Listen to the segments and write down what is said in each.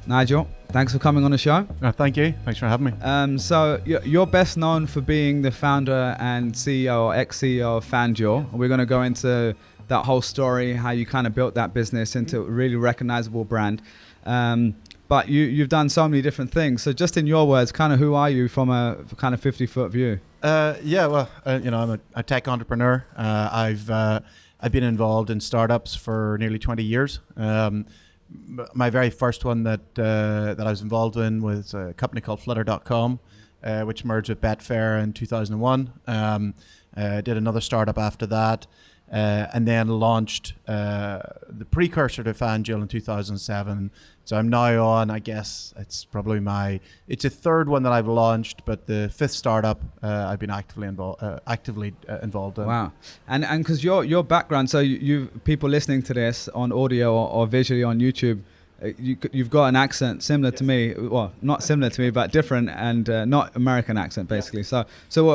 Nigel, thanks for coming on the show. Thank you. Thanks for having me. So you're best known for being the founder and CEO or ex-CEO of FanDuel. We're going to go into that whole story, how you kind of built that business into a really recognizable brand. But you've done so many different things. So just in your words, kind of who are you from a kind of 50-foot view? I'm a tech entrepreneur. I've been involved in startups for nearly 20 years. My very first one that I was involved in was a company called Flutter.com, which merged with Betfair in 2001. Did another startup after that, and then launched the precursor to FanDuel in 2007. So I'm now on, I guess it's probably it's a third one that I've launched, but the fifth startup I've been actively involved in. Wow. And because your background, so you people listening to this on audio or visually on YouTube, you've got an accent similar to me. Well, not similar to me, but different, and not American accent, basically. So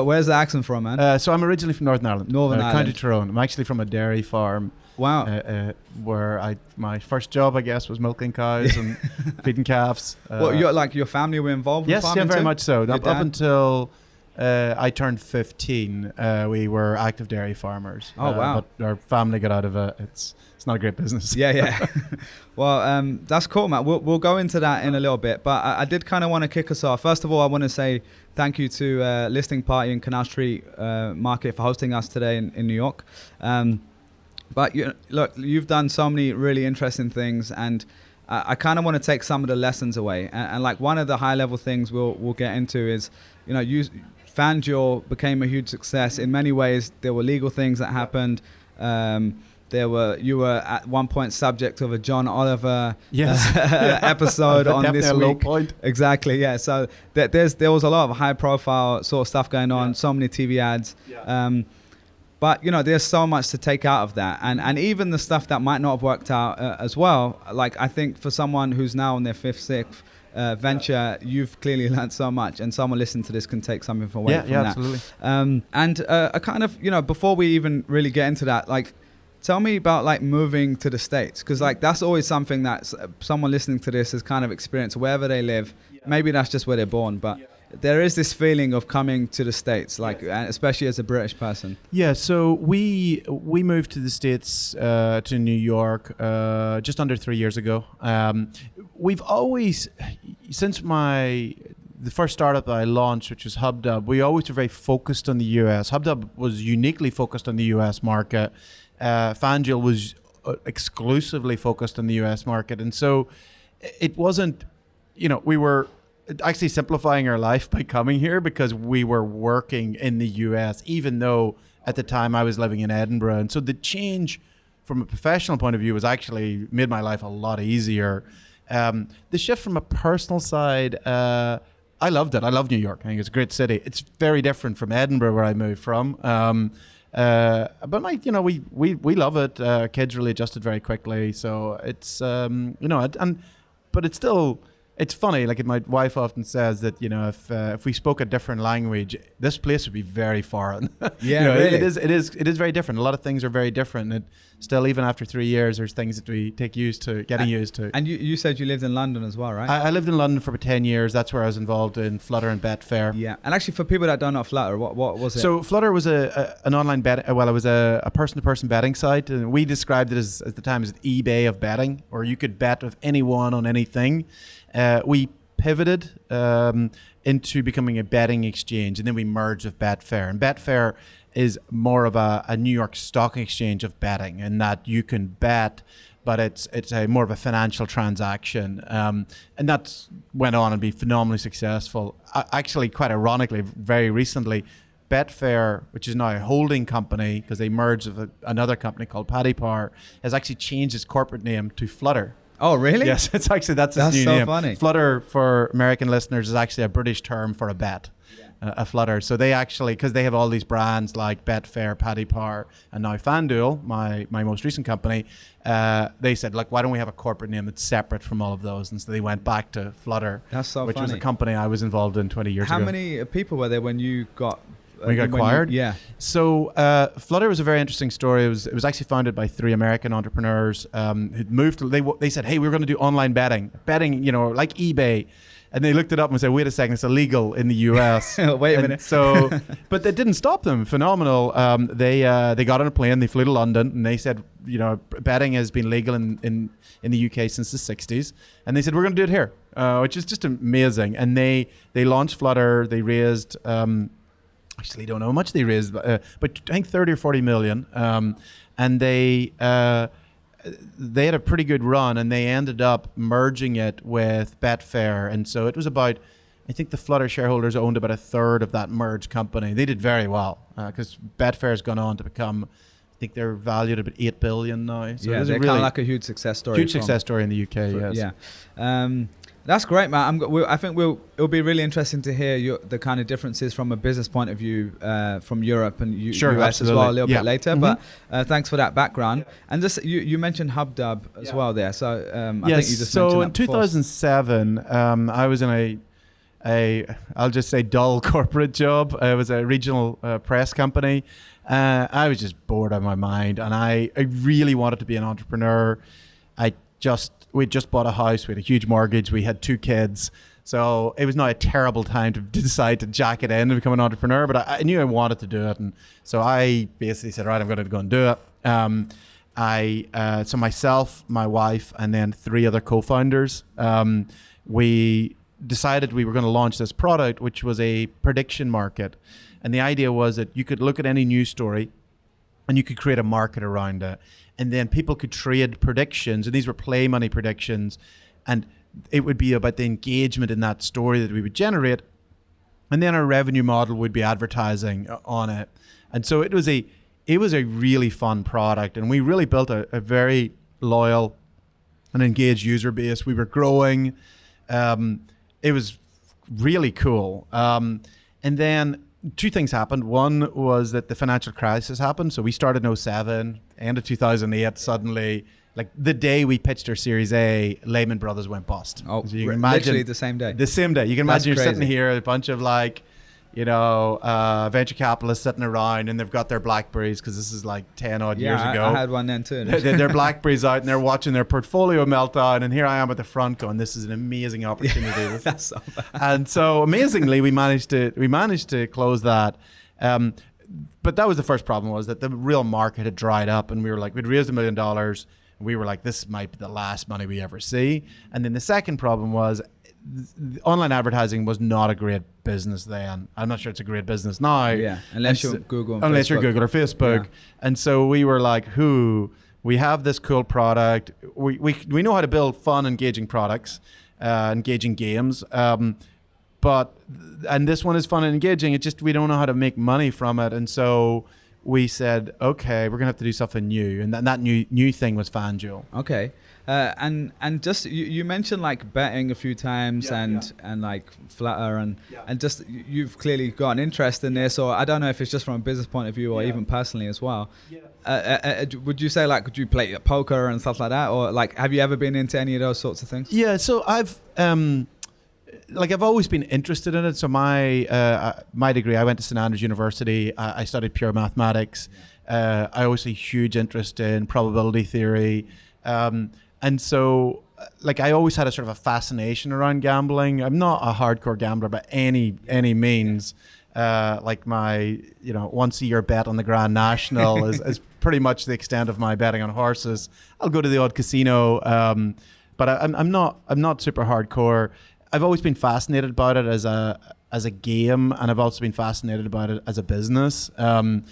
where's the accent from, man? So I'm originally from Northern Ireland. Northern Ireland. County Tyrone. I'm actually from a dairy farm. Wow. Where my first job, I guess, was milking cows and feeding calves. Well, your family were involved in farming? Yes, very much so. Up until I turned 15, we were active dairy farmers. Oh, wow. But our family got out of it. It's not a great business. Yeah. Well, that's cool, Matt. We'll go into that in a little bit. But I did kind of want to kick us off. First of all, I want to say thank you to Listing Party and Canal Street Market for hosting us today in New York. But look, you've done so many really interesting things, and I kind of want to take some of the lessons away. And like one of the high level things we'll get into is, FanDuel became a huge success. In many ways, there were legal things that happened. You were at one point subject of a John Oliver episode on this week. Low point. Exactly, yeah. So there was a lot of high profile sort of stuff going on. So many TV ads. Yeah. But there's so much to take out of that, and even the stuff that might not have worked out as well. Like I think for someone who's now on their fifth, sixth venture, you've clearly learned so much, and someone listening to this can take something away from that. Yeah, absolutely. A kind of before we even really get into that, like tell me about like moving to the States, because like that's always something that someone listening to this has kind of experienced wherever they live. Maybe that's just where they're born, but there is this feeling of coming to the States, like especially as a British person. Yeah, so we moved to the States, to New York, just under 3 years ago. We've always, since the first startup that I launched, which was HubDub, we always were very focused on the US. HubDub was uniquely focused on the US market. FanDuel was exclusively focused on the US market. And so it wasn't, we were actually simplifying our life by coming here because we were working in the US, even though at the time I was living in Edinburgh. And so the change from a professional point of view was actually made my life a lot easier. The shift from a personal side, I loved it. I love New York. I think it's a great city. It's very different from Edinburgh, where I moved from. But we love it. Kids really adjusted very quickly. So it's, but it's still, it's funny, like my wife often says that, if we spoke a different language, this place would be very foreign. Yeah, really? It is very different. A lot of things are very different. And still, even after 3 years, there's things that we getting used to. And you said you lived in London as well, right? I lived in London for about 10 years. That's where I was involved in Flutter and Betfair. Yeah. And actually, for people that don't know Flutter, what was it? So Flutter was an online bet. It was a person-to-person betting site. And we described it as, at the time, as an eBay of betting, or you could bet with anyone on anything. We pivoted into becoming a betting exchange, and then we merged with Betfair. And Betfair is more of a New York Stock Exchange of betting, in that you can bet, but it's a more of a financial transaction. And that went on and be phenomenally successful. Actually, quite ironically, very recently, Betfair, which is now a holding company because they merged with another company called Paddypower, has actually changed its corporate name to Flutter. Oh, really? Yes, that's its new so name. Funny. Flutter, for American listeners, is actually a British term for a bet, a flutter. So they actually, because they have all these brands like Betfair, Paddypower, and now FanDuel, my most recent company, they said, look, why don't we have a corporate name that's separate from all of those? And so they went back to Flutter, That's so which funny. was a company I was involved in 20 years ago. How many people were there when you got We got acquired. Yeah. So Flutter was a very interesting story. It was actually founded by 3 American entrepreneurs who'd moved. They said, "Hey, we're going to do online betting, like eBay." And they looked it up and said, "Wait a second, it's illegal in the US." Wait a minute. So, but that didn't stop them. Phenomenal. They got on a plane. They flew to London, and they said, betting has been legal in the UK since the 60s. And they said, "We're going to do it here," which is just amazing. And they launched Flutter. They raised. Actually, don't know how much they raised, but I think 30 or 40 million. And they had a pretty good run, and they ended up merging it with Betfair. And so it was about, I think the Flutter shareholders owned about a third of that merged company. They did very well because Betfair has gone on to become, I think they're valued at about 8 billion now. So yeah, they're kind of like a huge success story. Huge success story in the UK, yes. Yeah. That's great, man. I think it'll be really interesting to hear the kind of differences from a business point of view from Europe and US absolutely. as well a little bit later. Mm-hmm. But thanks for that background. And just you mentioned HubDub as well there. So I think you just so mentioned in 2007, I was in I'll just say dull corporate job. It was a regional press company. I was just bored out of my mind, and I really wanted to be an entrepreneur. We'd just bought a house. We had a huge mortgage. We had 2 kids. So it was not a terrible time to decide to jack it in and become an entrepreneur, but I knew I wanted to do it. And so I basically said, right, I'm going to go and do it. So myself, my wife, and then 3 other co-founders, we decided we were going to launch this product, which was a prediction market. And the idea was that you could look at any news story and you could create a market around it. And then people could trade predictions, and these were play money predictions, and it would be about the engagement in that story that we would generate, and then our revenue model would be advertising on it. And so it was a really fun product, and we really built a very loyal and engaged user base. We were growing. It was really cool. And then 2 things happened. One was that the financial crisis happened. So we started in 2007, end of 2008, suddenly, like the day we pitched our Series A, Lehman Brothers went bust. Oh, so you can imagine, literally the same day. The same day. You can imagine That's you're crazy. sitting here, a bunch of venture capitalists sitting around, and they've got their Blackberries, because this is like 10 odd years ago. I had one then too. Their Blackberries out, and they're watching their portfolio melt down, and here I am at the front going, this is an amazing opportunity. Yeah, that's so bad. And so amazingly, we managed to close that. But that was the first problem, was that the real market had dried up, and we were like, we'd raised $1 million. We were like, this might be the last money we ever see. And then the second problem was online advertising was not a great business then. I'm not sure it's a great business now. Yeah, unless you're Google and unless Facebook. you're Google or Facebook. Yeah. And so we were like, we have this cool product. We know how to build fun, engaging products, engaging games. And this one is fun and engaging. It just, we don't know how to make money from it. And so we said, okay, we're gonna have to do something new. And that new thing was FanDuel. Okay. And just you mentioned like betting a few times and like Flutter and just you've clearly got an interest in this, or I don't know if it's just from a business point of view or even personally as well. Would you say like, could you play poker and stuff like that, or like have you ever been into any of those sorts of things? Yeah, so I've always been interested in it. So my degree, I went to St Andrews University. I studied pure mathematics. I obviously huge interest in probability theory. And so, like, I always had a sort of a fascination around gambling. I'm not a hardcore gambler by any means. Like my, once a year bet on the Grand National is pretty much the extent of my betting on horses. I'll go to the odd casino, but I'm not super hardcore. I've always been fascinated about it as a game, and I've also been fascinated about it as a business. And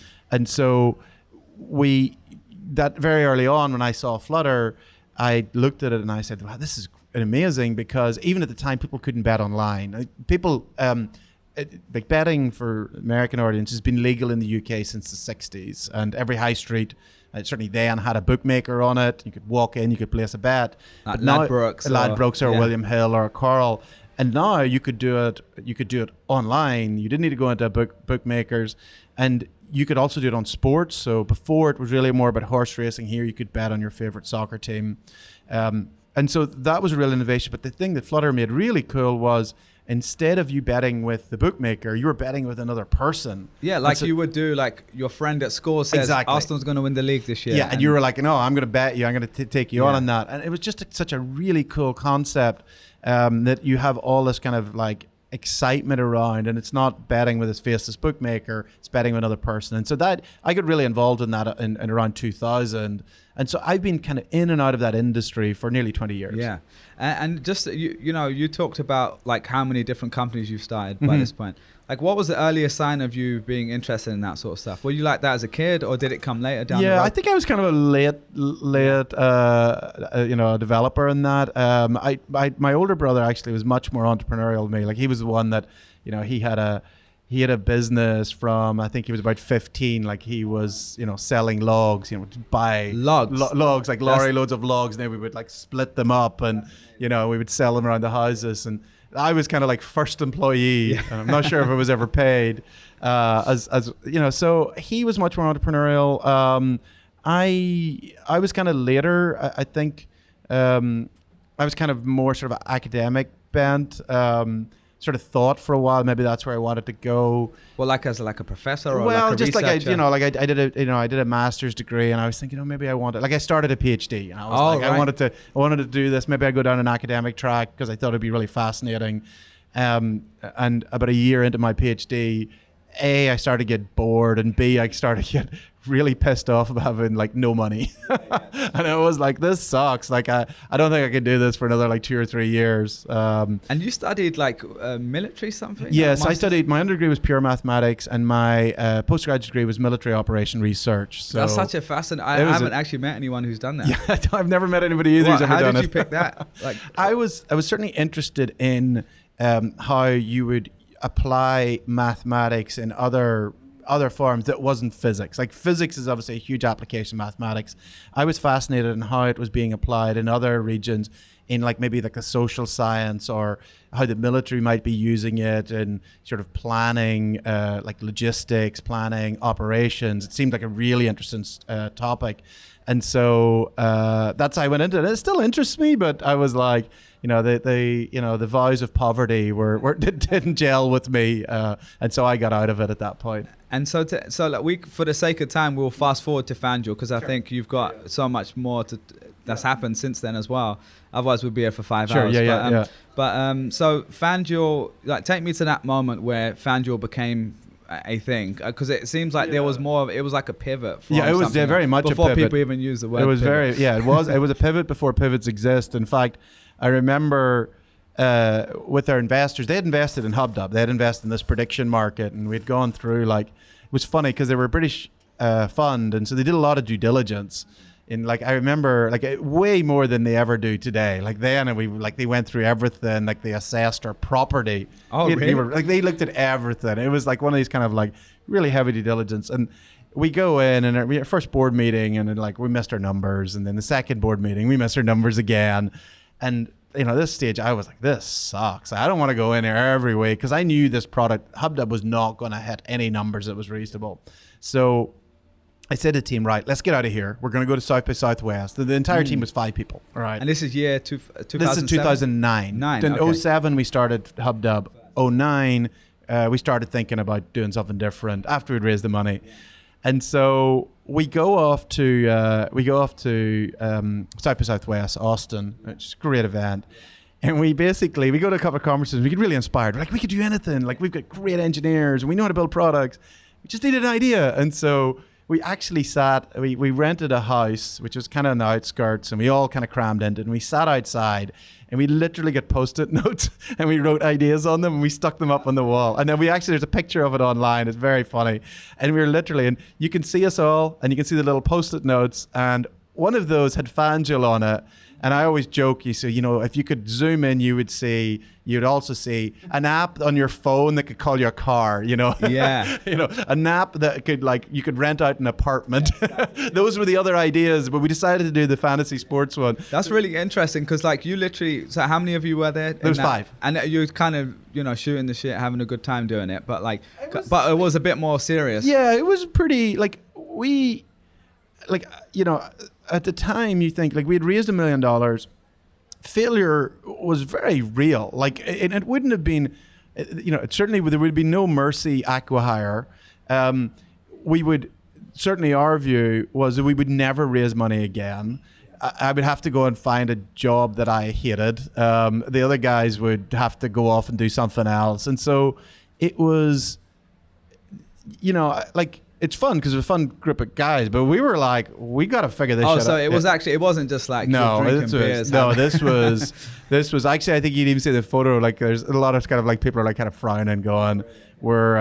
so that very early on when I saw Flutter, I looked at it and I said, wow, this is amazing, because even at the time people couldn't bet online. People, like betting for American audience has been legal in the UK since the 60s, and every high street, certainly then, had a bookmaker on it. You could walk in, you could place a bet. Like Ladbrokes or William Hill or Coral. And now you could do it online. You didn't need to go into bookmakers, and you could also do it on sports. So before, it was really more about horse racing. Here you could bet on your favorite soccer team. And And so that was a real innovation. But the thing that Flutter made really cool was, instead of you betting with the bookmaker, you were betting with another person. Yeah, like so you would do, like your friend at school says, exactly, Arsenal's going to win the league this year. Yeah, and you were like, no, I'm going to bet you, I'm going to take you on that. And it was just such a really cool concept, that you have all this kind of like excitement around, and it's not betting with his faceless bookmaker, it's betting with another person. And so that I got really involved in that in around 2000. And so I've been kind of in and out of that industry for nearly 20 years. Yeah. And just, you talked about like how many different companies you've started by this point. Like, what was the earliest sign of you being interested in that sort of stuff? Were you like that as a kid, or did it come later down the road? Yeah, I think I was kind of a late developer in that. My older brother actually was much more entrepreneurial than me. Like, he was the one that, he had a business from, I think he was about 15. Like, he was, selling logs, to buy logs, like lorry loads of logs, and then we would like split them up, and we would sell them around the houses. And I was kind of like first employee. I'm not sure if I was ever paid. So he was much more entrepreneurial. I was kind of later. I think I was kind of more sort of academic bent. Sort of thought for a while maybe that's where I wanted to go. Well, like as like a professor, or well, like a just researcher? I did a master's degree, and I was thinking, maybe I wanted, like, I started a PhD, and I was I wanted to do this. Maybe I go down an academic track because I thought it'd be really fascinating. And about a year into my PhD, A, I started to get bored, and B, I started to get really pissed off about having like no money. And I was like, this sucks. Like, I don't think I can do this for another like 2 or 3 years. And you studied like military something? Yes, I studied, my underdegree was pure mathematics, and my postgraduate degree was military operation research. So that's such a fascinating, I haven't actually met anyone who's done that. Yeah, I've never met anybody either who's ever done it. How did you pick that? Like, I was certainly interested in how you would apply mathematics in other forms that wasn't physics. Like, physics is obviously a huge application of mathematics. I was fascinated in how it was being applied in other regions, in like maybe like the social science, or how the military might be using it in sort of planning, like logistics, planning, operations. It seemed like a really interesting topic. And so that's how I went into it. It still interests me, but I was like, the vows of poverty didn't gel with me, and so I got out of it at that point. And so like for the sake of time, we'll fast forward to FanDuel, because I think you've got so much more that's happened since then as well. Otherwise, we'd be here for 5 hours. But so FanDuel, like, take me to that moment where FanDuel became a thing, because it seems like there was more of, it was like a pivot from it was very much before a pivot. People even used the word it was pivot. it was a pivot before pivots exist. In fact, I remember with our investors, they had invested in HubDub, they had invested in this prediction market, and we'd gone through, like, it was funny because they were a British fund, and so they did a lot of due diligence. In, like, I remember, like, way more than they ever do today. Like, then they went through everything. Like, they assessed our property. Oh, really? They looked at everything. It was like one of these kind of like really heavy due diligence. And we go in, and our first board meeting, and then, like, we missed our numbers, and then the second board meeting we missed our numbers again. And this stage, I was like, this sucks. I don't want to go in there every week, because I knew this product, HubDub, was not going to hit any numbers that was reasonable. So I said to the team, right, let's get out of here. We're going to go to South by Southwest. The entire team was 5 people. All right. And this is year 2007? This is 2009. In 07, we started HubDub. 09, we started thinking about doing something different after we'd raised the money. And so we go off to South by Southwest, Austin, which is a great event. And we go to a couple of conferences. We get really inspired. We're like, we could do anything. Like, we've got great engineers, and we know how to build products. We just needed an idea. And so we actually we rented a house, which was kind of on the outskirts, and we all kind of crammed into it, and we sat outside, and we literally got Post-it notes, and we wrote ideas on them, and we stuck them up on the wall. And then there's a picture of it online. It's very funny. And we were literally, and you can see us all, and you can see the little Post-it notes, and one of those had FanDuel on it. And I always joke, if you could zoom in, you'd also see an app on your phone that could call your car, Yeah. An app that could, like, you could rent out an apartment. Those were the other ideas, but we decided to do the fantasy sports one. That's really interesting, because, like, you literally, so how many of you were there? There was 5. And you kind of, shooting the shit, having a good time doing it, but it was a bit more serious. Yeah, it was pretty, at the time, you think, like, we had raised $1 million, failure was very real. Like, it wouldn't have been, it certainly there would be no mercy acqui-hire. We would, certainly our view was that we would never raise money again. I would have to go and find a job that I hated. The other guys would have to go off and do something else. And so it was, like, it's fun because it was a fun group of guys, but we were like, we got to figure this shit out. Oh, so it was actually, it wasn't just like drinking beers. This was actually, I think you'd even see the photo, like there's a lot of kind of like people are like kind of frowning going, we're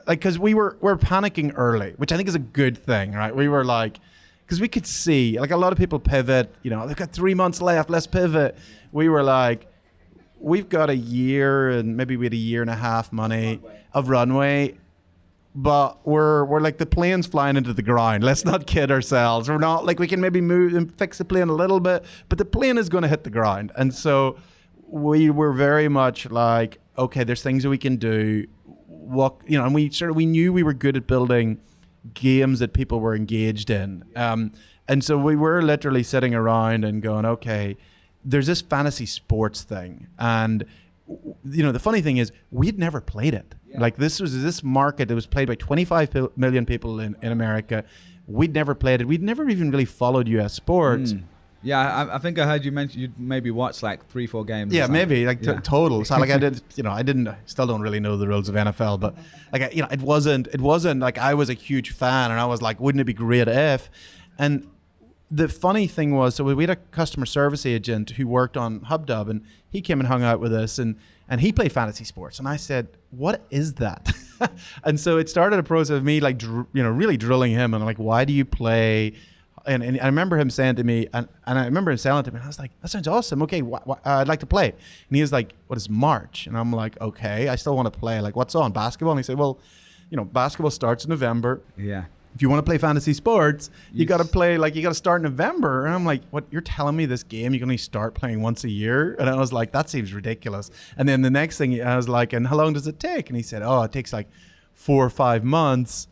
like, because we're panicking early, which I think is a good thing, right? We were like, because we could see, like a lot of people pivot, they've got 3 months left, let's pivot. We were like, we've got a year and maybe we had a year and a half money of runway, but we're like the plane's flying into the ground. Let's not kid ourselves. We're not like, we can maybe move and fix the plane a little bit, but the plane is going to hit the ground. And so we were very much like, okay, there's things that we can do. And we knew we were good at building games that people were engaged in. And so we were literally sitting around and going, okay, there's this fantasy sports thing. And, the funny thing is we'd never played it. Yeah. Like this was this market that was played by 25 million people in America. We'd never played it. We'd never even really followed US sports. Yeah, I think I heard you mention you'd maybe watch like 3-4 games. Yeah, maybe like total. So like I did, still don't really know the rules of NFL, but like it wasn't like I was a huge fan and I was like, wouldn't it be great if? And the funny thing was, so we had a customer service agent who worked on HubDub, and he came and hung out with us, and he played fantasy sports, and I said, what is that? And so it started a process of me like really drilling him, and I'm like, why do you play? And I remember him saying to me, and I remember him selling to me, and I was like, that sounds awesome. Okay, I'd like to play. And he was like, what is March? And I'm like, okay, I still want to play. Like, what's on, basketball? And he said, well, basketball starts in November. Yeah. If you want to play fantasy sports, you got to play, like, you got to start in November. And I'm like, what? You're telling me this game you can only start playing once a year? And I was like, that seems ridiculous. And then the next thing I was like, and how long does it take? And he said, it takes like 4 or 5 months.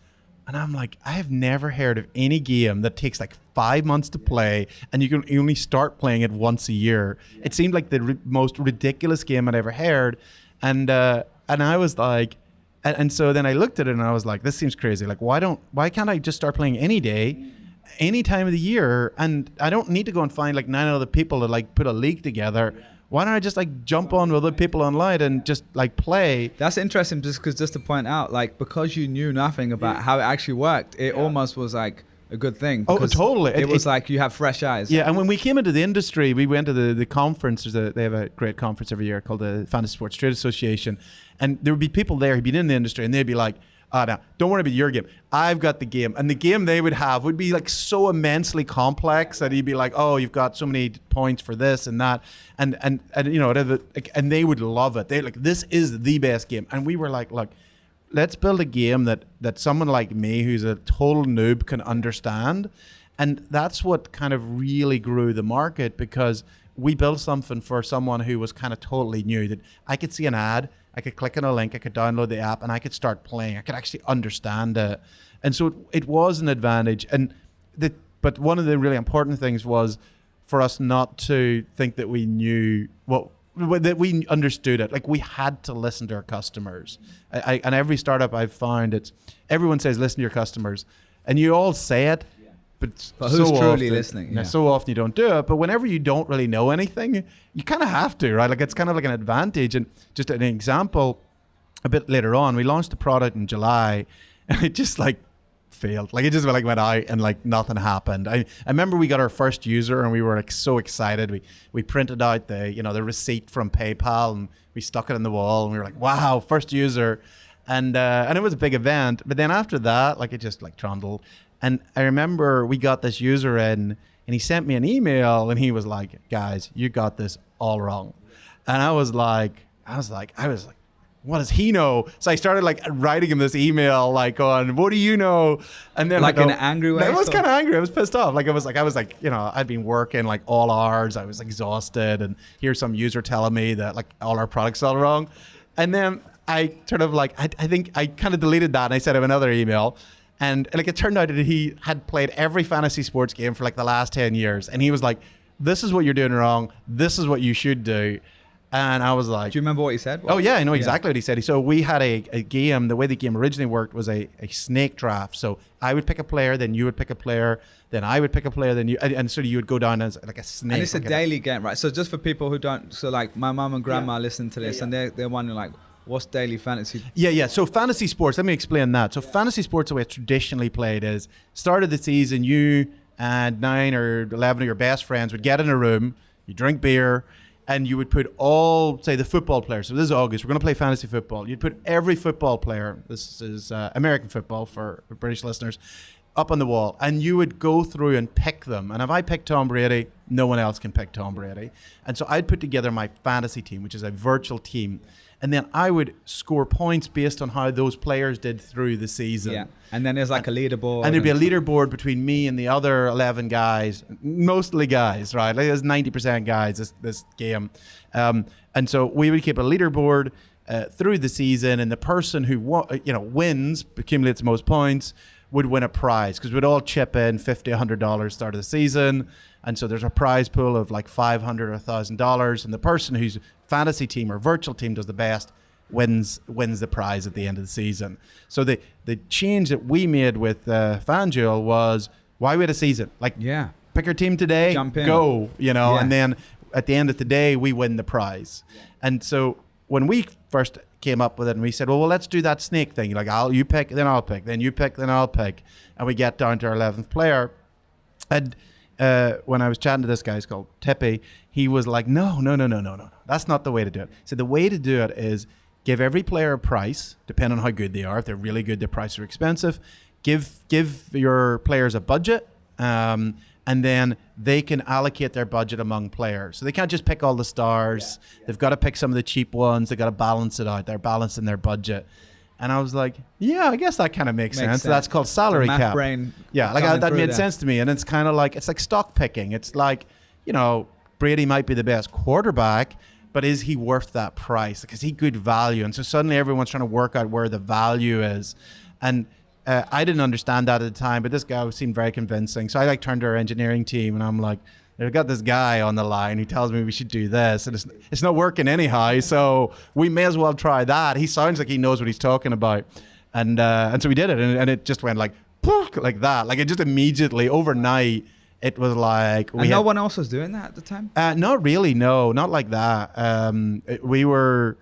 And I'm like, I have never heard of any game that takes like 5 months to play and you can only start playing it once a year. It seemed like the most ridiculous game I'd ever heard. And I was like, and so then I looked at it and I was like, this seems crazy. Like, why can't I just start playing any day, any time of the year? And I don't need to go and find like 9 other people to like put a league together. Why don't I just like jump on with other people online and just like play? That's interesting, just to point out, like, because you knew nothing about how it actually worked, it almost was like a good thing. Oh, totally. It was like you have fresh eyes. Yeah, and when we came into the industry, we went to the conference. They have a great conference every year called the Fantasy Sports Trade Association. And there would be people there who'd been in the industry, and they'd be like, now, don't worry about your game. I've got the game. And the game they would have would be like so immensely complex that he'd be like, oh, you've got so many points for this and that. And and they would love it. They're like, this is the best game. And we were like, look, let's build a game that someone like me who's a total noob can understand. And that's what kind of really grew the market, because we built something for someone who was kind of totally new, that I could see an ad, I could click on a link, I could download the app, and I could start playing. I could actually understand it. And so it was an advantage. But one of the really important things was for us not to think that we knew that we understood it. Like, we had to listen to our customers. And every startup I've found, everyone says listen to your customers, and you all say it, but who's so truly often, listening? Yeah. So often you don't do it. But whenever you don't really know anything, you kind of have to, right? Like, it's kind of like an advantage. And just an example, a bit later on, we launched the product in July, and it just like failed. Like, it just like went out and like nothing happened. I remember we got our first user and we were like so excited. We printed out the receipt from PayPal and we stuck it in the wall and we were like, wow, first user. And it was a big event. But then after that, like, it just like trundled. And I remember we got this user in and he sent me an email and he was like, guys, you got this all wrong. And I was like, what does he know? So I started like writing him this email, like, on, what do you know? And then like in an angry way. I was kind of angry. I was pissed off. Like, I was like, I'd been working like all hours. I was exhausted, and here's some user telling me that like all our products are wrong. And then I sort of like, I think I kind of deleted that and I sent him another email. And like, it turned out that he had played every fantasy sports game for like the last 10 years. And he was like, this is what you're doing wrong. This is what you should do. And I was like, do you remember what he said? Oh yeah, I know exactly what he said. So we had a game, the way the game originally worked was a snake draft. So I would pick a player, then you would pick a player, then I would pick a player, then you, and so you would go down as like a snake. And it's a daily game, right? So just for people who don't, so like my mum and grandma listen to this and they're wondering like, what's daily fantasy? Yeah. So fantasy sports, let me explain that. So fantasy sports, the way it's traditionally played is, start of the season, you and 9 or 11 of your best friends would get in a room, you drink beer, and you would put all, say, the football players. So this is August. We're going to play fantasy football. You'd put every football player, this is American football for British listeners, up on the wall. And you would go through and pick them. And if I pick Tom Brady, no one else can pick Tom Brady. And so I'd put together my fantasy team, which is a virtual team. And then I would score points based on how those players did through the season. Yeah. And then there's like a leaderboard. And there'd be a leaderboard between me and the other 11 guys, mostly guys, right? Like there's 90% guys this game. And so we would keep a leaderboard through the season, and the person who wins, accumulates the most points, would win a prize, because we'd all chip in $50, $100 start of the season. And so there's a prize pool of like $500 or $1,000, and the person whose fantasy team or virtual team does the best wins the prize at the end of the season. So the change that we made with FanDuel was, why wait a season? Like, pick your team today, jump in, go, and then at the end of the day, we win the prize. Yeah. And so when we first came up with it, and we said, well, let's do that snake thing. Like, you pick, then I'll pick, then you pick, then I'll pick, and we get down to our 11th player. And when I was chatting to this guy, he's called Tippy, he was like, no, that's not the way to do it. So the way to do it is give every player a price, depending on how good they are. If they're really good, their prices are expensive. Give your players a budget, and then they can allocate their budget among players. So they can't just pick all the stars. They've got to pick some of the cheap ones. They've got to balance it out. They're balancing their budget. And I was like, yeah, I guess that kind of makes sense. That's called salary cap. Brain, that made sense to me. And it's kind of like, it's like stock picking. It's like, Brady might be the best quarterback, but is he worth that price? Because he good value. And so suddenly everyone's trying to work out where the value is. And I didn't understand that at the time, but this guy seemed very convincing. So I turned to our engineering team, and I'm like, they've got this guy on the line who tells me we should do this, and it's not working anyhow, so we may as well try that. He sounds like he knows what he's talking about. And so we did it, and it just went like that. Like, it just immediately, overnight, it was like... no one else was doing that at the time? Not really, no. Not like that. There was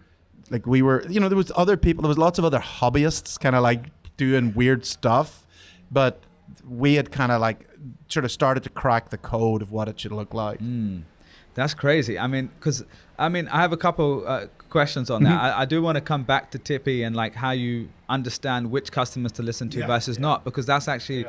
other people, there was lots of other hobbyists kind of like doing weird stuff, but we had kind of like sort of started to crack the code of what it should look like. That's crazy. I mean, I have a couple questions on that. I do want to come back to Tippy and like how you understand which customers to listen to versus not, because that's actually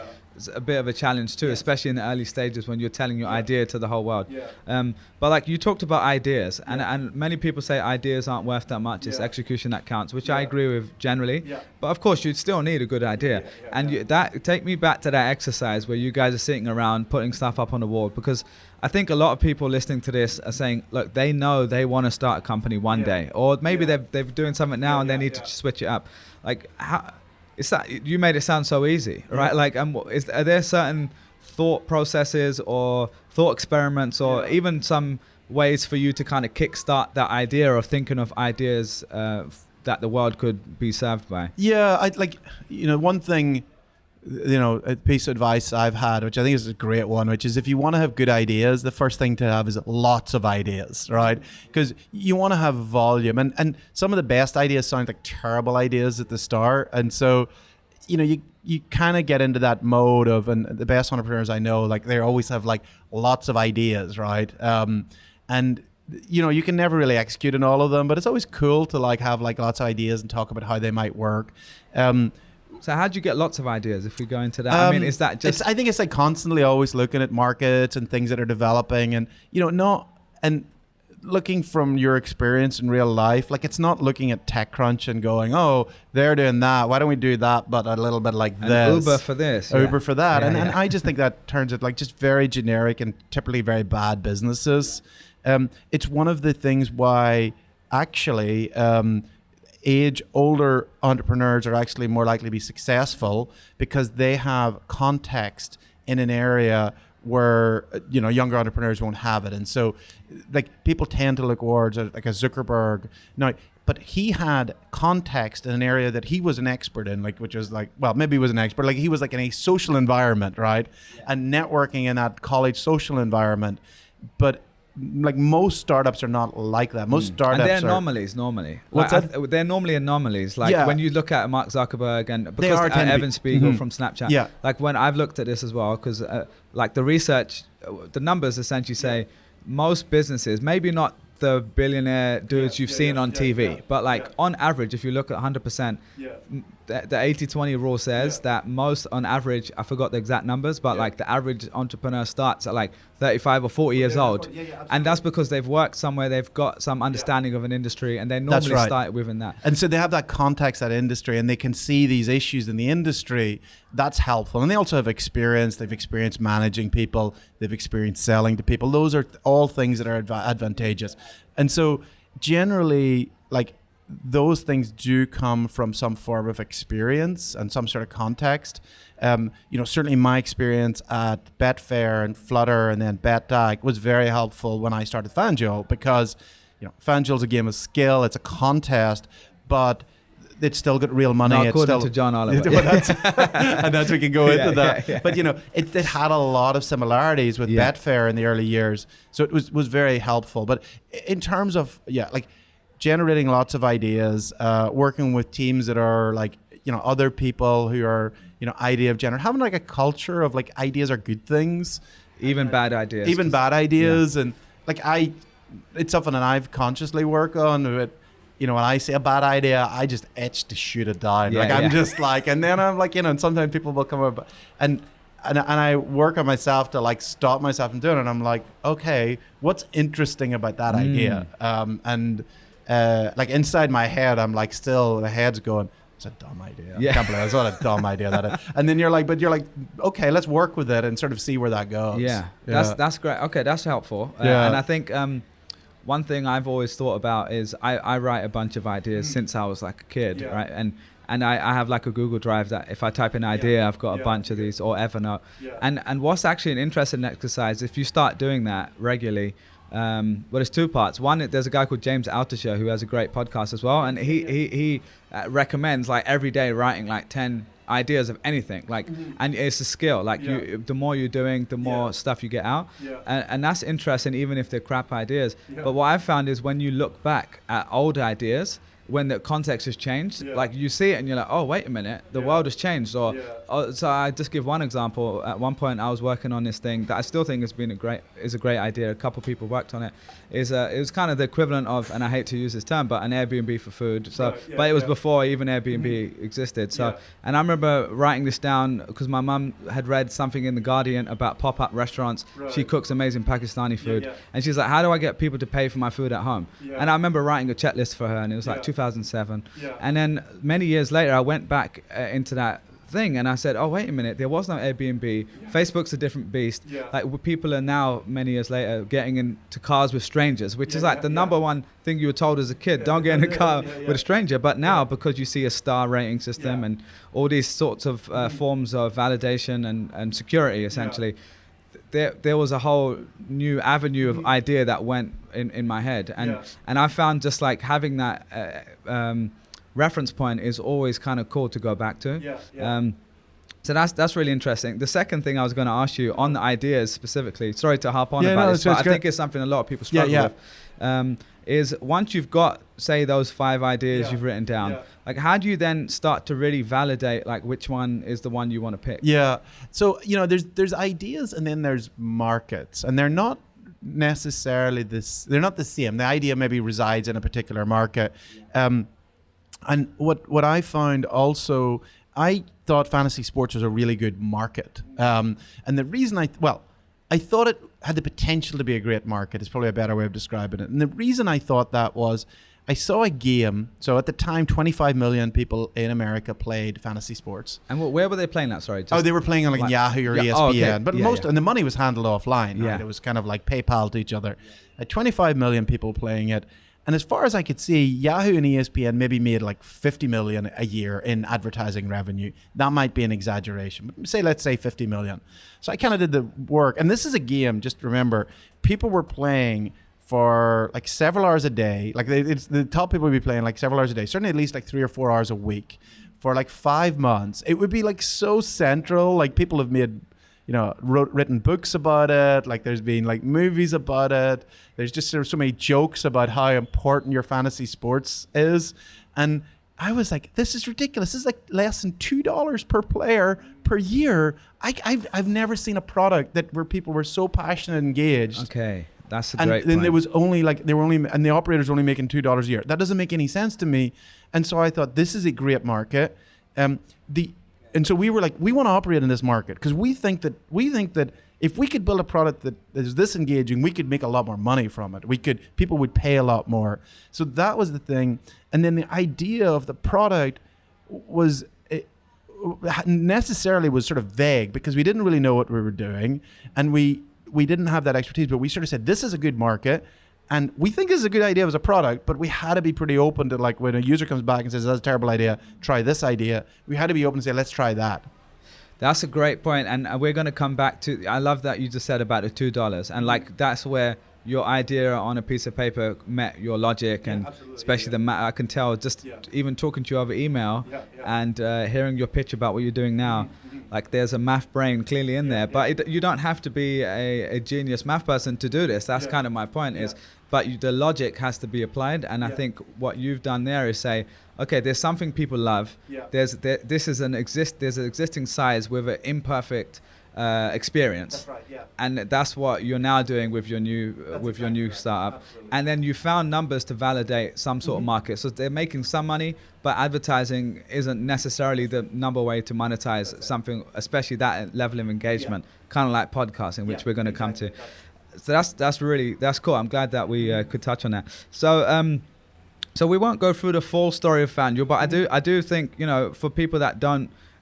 a bit of a challenge too, especially in the early stages when you're telling your idea to the whole world. But like you talked about ideas, and many people say ideas aren't worth that much. It's execution that counts, which I agree with generally. But of course, you'd still need a good idea. That take me back to that exercise where you guys are sitting around putting stuff up on the wall, because I think a lot of people listening to this are saying, look, they know they want to start a company one day, or maybe they're doing something now and they need to switch it up. Like, how? It's that you made it sound so easy, right? Like, are there certain thought processes or thought experiments, or even some ways for you to kind of kickstart that idea of thinking of ideas that the world could be served by? Yeah, one thing, a piece of advice I've had, which I think is a great one, which is if you want to have good ideas, the first thing to have is lots of ideas, right? Because you want to have volume, and some of the best ideas sound like terrible ideas at the start, and so you kind of get into that mode of, and the best entrepreneurs I know, like they always have like lots of ideas, right? And you can never really execute on all of them, but it's always cool to like have like lots of ideas and talk about how they might work. So how do you get lots of ideas if we go into that? Is that just... I think it's like constantly always looking at markets and things that are developing, and, and looking from your experience in real life. Like, it's not looking at TechCrunch and going, oh, they're doing that. Why don't we do that, but a little bit like this? Uber for this. Uber for that. And I just think that turns it like just very generic and typically very bad businesses. It's one of the things why actually... older entrepreneurs are actually more likely to be successful because they have context in an area where younger entrepreneurs won't have it. And so like people tend to look towards like a Zuckerberg now, but he had context in an area that he was an expert in, like, which is like, well, maybe he was an expert, like he was like in a social environment, right? And networking in that college social environment. But like most startups are not like that. Most startups and they're anomalies normally. What's that? They're normally anomalies. Like when you look at Mark Zuckerberg and because Evan Spiegel from Snapchat. Like when I've looked at this as well, because like the research, the numbers essentially say most businesses, maybe not the billionaire dudes you've seen on TV, but like on average, if you look at 100%, the 80-20 rule says that most on average, I forgot the exact numbers, but like the average entrepreneur starts at like 35 or 40 years old. And that's because they've worked somewhere, they've got some understanding of an industry, and they normally start within that. And so they have that context, that industry, and they can see these issues in the industry. That's helpful. And they also have experience. They've experienced managing people. They've experienced selling to people. Those are all things that are advantageous. And so generally, like, those things do come from some form of experience and some sort of context. Certainly my experience at Betfair and Flutter and then BetDag was very helpful when I started FanDuel, because FanDuel is a game of skill, it's a contest, but it's still got real money. Not according to John Oliver. And that's we can go into that. But it had a lot of similarities with Betfair in the early years, so it was very helpful. But in terms of like generating lots of ideas, working with teams that are like other people who are idea generators, having like a culture of like ideas are good things, even bad ideas, and like it's something that I've consciously worked on. But when I see a bad idea, I just itch to shoot it down. I'm just like, and then I'm like, and sometimes people will come up and I work on myself to like stop myself from doing it. And I'm like, okay, what's interesting about that idea? Like inside my head, I'm like, still the head's going, it's a dumb idea. I can't believe that's what a dumb idea that is. And then you're like, okay, let's work with it and sort of see where that goes. That's great. Okay, that's helpful. And I think one thing I've always thought about is I write a bunch of ideas since I was like a kid, right? And I have like a Google Drive that if I type in idea, I've got a bunch of these, or Evernote. And what's actually an interesting exercise, if you start doing that regularly, there's two parts. One, there's a guy called James Altucher who has a great podcast as well, and he recommends like every day writing like 10 ideas of anything, like, and it's a skill. Like the more you're doing, the more stuff you get out, and that's interesting, even if they're crap ideas. But what I've found is when you look back at old ideas, when the context has changed, like you see it and you're like, oh, wait a minute, the world has changed. So I just give one example. At one point I was working on this thing that I still think has been a great idea. A couple of people worked on it. It was kind of the equivalent of, and I hate to use this term, but an Airbnb for food. So, but it was before even Airbnb existed. So, and I remember writing this down because my mum had read something in The Guardian about pop-up restaurants. She cooks amazing Pakistani food. And she's like, how do I get people to pay for my food at home? And I remember writing a checklist for her, and it was like 2007. And then many years later, I went back into that thing and I said, oh, wait a minute, there was no Airbnb. Facebook's a different beast. Like people are now, many years later, getting into cars with strangers, which is like the number one thing you were told as a kid, don't get in a car with a stranger. But now, because you see a star rating system and all these sorts of forms of validation and security, essentially, there was a whole new avenue of idea that went in my head. And I found just like having that reference point is always kind of cool to go back to. So that's really interesting. The second thing I was going to ask you on the ideas specifically, sorry to harp on about this, but I think it's something a lot of people struggle with, is once you've got, say, those 5 ideas you've written down, like how do you then start to really validate like which one is the one you want to pick? So, there's ideas and then there's markets, and they're not necessarily they're not the same. The idea maybe resides in a particular market. And what I found also, I thought fantasy sports was a really good market. And the reason I thought it had the potential to be a great market is probably a better way of describing it. And the reason I thought that was I saw a game. So at the time, 25 million people in America played fantasy sports. And where were they playing that? Sorry. They were playing on like Yahoo or ESPN. Okay. But and the money was handled offline. Right? It was kind of like PayPal to each other. 25 million people playing it. And as far as I could see, Yahoo and ESPN maybe made like 50 million a year in advertising revenue. That might be an exaggeration, but let's say 50 million. So I kind of did the work. And this is a game, just remember, people were playing for like several hours a day. Like the top people would be playing like several hours a day, certainly at least like 3 or 4 hours a week for like 5 months. It would be like so central. Like people have made, written books about it. Like there's been like movies about it. There's so many jokes about how important your fantasy sports is. And I was like, this is ridiculous. This is like less than $2 per player per year. I've never seen a product where people were so passionate and engaged. Okay. That's a and great then point. There was only and the operator's only making $2 a year. That doesn't make any sense to me. And so I thought, this is a great market. And so we were like, we want to operate in this market because we think that if we could build a product that is this engaging, we could make a lot more money from it. People would pay a lot more. So that was the thing. And then the idea of the product was necessarily was sort of vague because we didn't really know what we were doing, and we didn't have that expertise. But we sort of said, this is a good market. And we think this is a good idea as a product, but we had to be pretty open to, like, when a user comes back and says, that's a terrible idea, try this idea. We had to be open to say, let's try that. That's a great point. And we're going to come back to, I love that you just said about the $2. And like, that's where your idea on a piece of paper met your logic, and especially the I can tell just even talking to you over email and hearing your pitch about what you're doing now. Like there's a math brain clearly in there, but you don't have to be a genius math person to do this. That's kind of my point but the logic has to be applied. And I think what you've done there is say, okay, there's something people love. There's an existing size with an imperfect experience. That's right, yeah. And that's what you're now doing with your new startup. Absolutely. And then you found numbers to validate some sort of market. So they're making some money, but advertising isn't necessarily the number way to monetize something, especially that level of engagement, kind of like podcasting, which we're going to come to. So that's cool. I'm glad that we could touch on that. So so we won't go through the full story of FanDuel, but I do think, for people that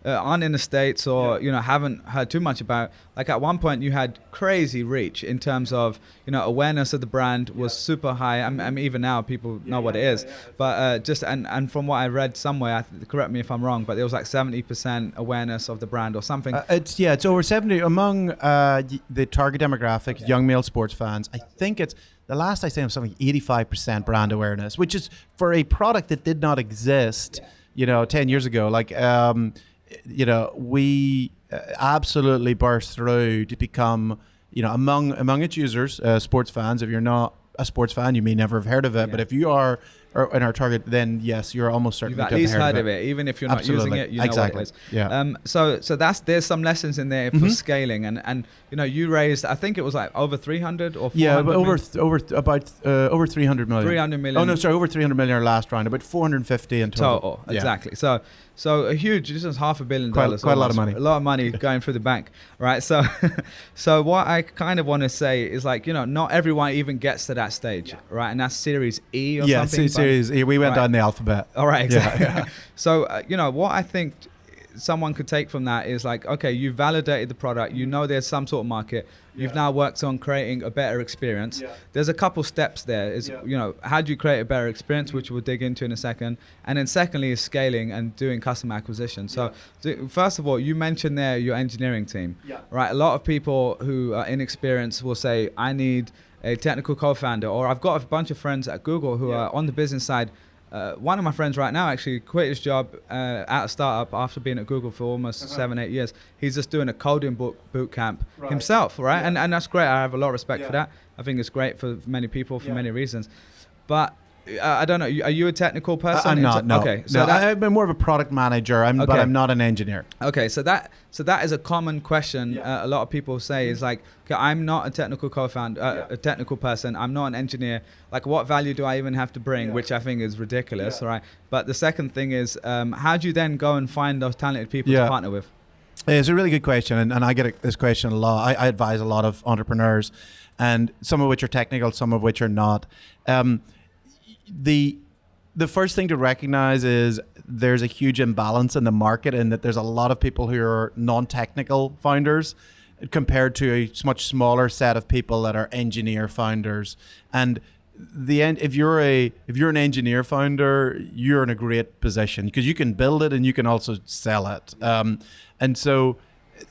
aren't in the States or haven't heard too much about, like at one point you had crazy reach in terms of awareness of the brand was super high. I mean even now people know what it is, but just and from what I read somewhere, correct me if I'm wrong, but there was like 70% awareness of the brand or something. It's over 70 among the target demographic, young male sports fans. I think it's the last I say was something 85% brand awareness, which is for a product that did not exist 10 years ago. Like we absolutely burst through to become, among its users, sports fans. If you're not a sports fan, you may never have heard of it. But if you are in our target, then yes, you're almost certain you've to at least have heard of it, even if you're not using it. You know what it is. Yeah. So there's some lessons in there for scaling, and you raised, I think it was like over 300 or 400 over 300 million. 300 million. Oh no, sorry, over 300 million our last round, about 450 in total. Exactly. So a huge, this is $500 million. Quite a lot of money. A lot of money going through the bank, right? So, so what I kind of want to say is like, not everyone even gets to that stage, right? And that's Series E or something. Series E. We went down the alphabet. All right, exactly. So, what I think someone could take from that is like, okay, you validated the product, there's some sort of market, you've now worked on creating a better experience. There's a couple steps there is, how do you create a better experience, which we'll dig into in a second, and then secondly is scaling and doing customer acquisition. So first of all, you mentioned there your engineering team, right? A lot of people who are inexperienced will say, I need a technical co-founder, or I've got a bunch of friends at Google who are on the business side. One of my friends right now actually quit his job at a startup after being at Google for almost 7-8 years. He's just doing a coding boot camp himself, right? And that's great. I have a lot of respect for that. I think it's great for many people for many reasons. But I don't know. Are you a technical person? I'm not. No. Okay. So I've been more of a product manager. But I'm not an engineer. Okay. So that is a common question. A lot of people say is like, okay, I'm not a technical co-founder, a technical person. I'm not an engineer. Like, what value do I even have to bring? Which I think is ridiculous, right? But the second thing is, how do you then go and find those talented people to partner with? It's a really good question, and I get this question a lot. I advise a lot of entrepreneurs, and some of which are technical, some of which are not. The first thing to recognize is there's a huge imbalance in the market, and that there's a lot of people who are non-technical founders compared to a much smaller set of people that are engineer founders. And if you're an engineer founder, you're in a great position because you can build it and you can also sell it. And so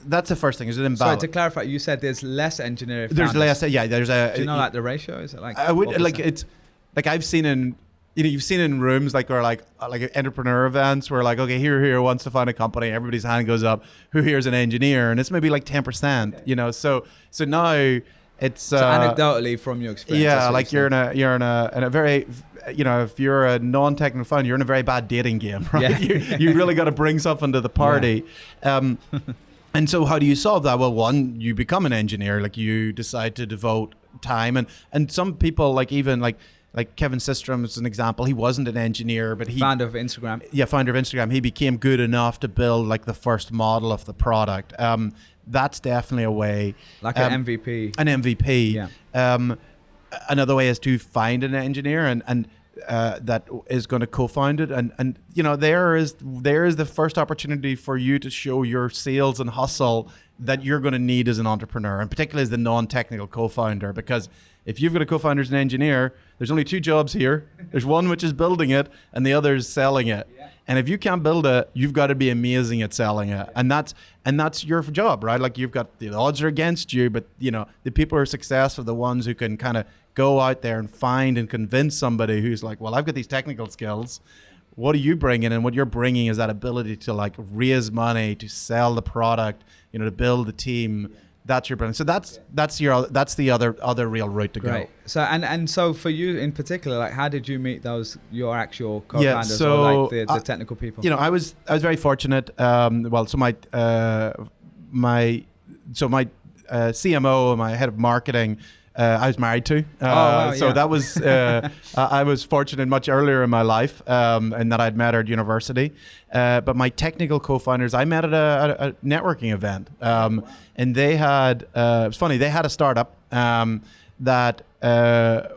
that's the first thing. Is it imbalance? So to clarify, you said there's less engineering. There's less. Yeah, there's a. Do you know like the ratio? Is it like? I would 4%? like it's like I've seen in. You've seen in rooms like or like entrepreneur events where like, okay, here wants to find a company, everybody's hand goes up. Who here is an engineer? And it's maybe like 10%. So now it's so anecdotally from your experience. Yeah, like you're in a very, if you're a non-technical founder, you're in a very bad dating game, right? Yeah. You really got to bring something to the party. Yeah. And so how do you solve that? Well, one, you become an engineer, like you decide to devote time, and some people like Kevin Systrom is an example. He wasn't an engineer, but he founder of Instagram. Yeah, founder of Instagram. He became good enough to build like the first model of the product. That's definitely a way. Like an MVP. An MVP. Yeah. Another way is to find an engineer and that is going to co-found it, and there is the first opportunity for you to show your sales and hustle that you're going to need as an entrepreneur, and particularly as the non-technical co-founder, because if you've got a co-founder as an engineer, there's only two jobs here. There's one which is building it, and the other is selling it. Yeah. And if you can't build it, you've got to be amazing at selling it, and that's your job, right? Like you've got the odds are against you, but the people who are successful are the ones who can kind of go out there and find and convince somebody who's like, well, I've got these technical skills. What are you bringing? And what you're bringing is that ability to like raise money, to sell the product, to build the team. That's your brand. So that's the other real route to go. So and so for you in particular, like how did you meet your actual co-founders so or like the technical people? I was very fortunate. So my CMO, my head of marketing, I was married to. So that was I was fortunate much earlier in my life, and that I'd met her at university. But my technical co-founders, I met at a networking event, and they had it was funny. They had a startup that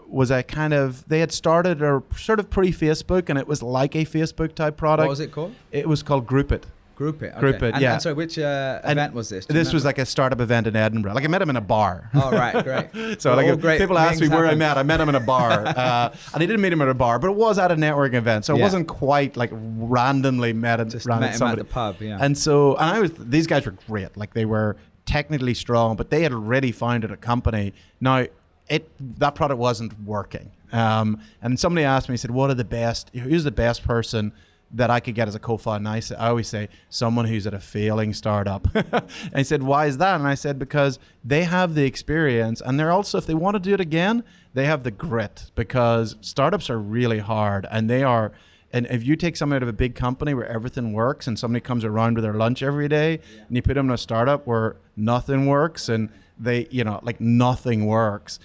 was a kind of, they had started a sort of pre-Facebook, and it was like a Facebook type product. What was it called? It was called Group It. Group It. Okay. Group It. And so which event was this? This was like a startup event in Edinburgh. Like I met him in a bar. Oh, right, great. So people ask me where I met him in a bar. And I didn't meet him at a bar, but it was at a networking event. So it wasn't quite like randomly met him at the pub, yeah. And these guys were great. Like they were technically strong, but they had already founded a company. Now, that product wasn't working. And somebody asked me, he said, who's the best person that I could get as a co-founder? And I always say someone who's at a failing startup. And he said, why is that? And I said, because they have the experience, and they're also, if they want to do it again, they have the grit, because startups are really hard, and if you take somebody out of a big company where everything works, and somebody comes around with their lunch every day, and you put them in a startup where nothing works, and they, like nothing works,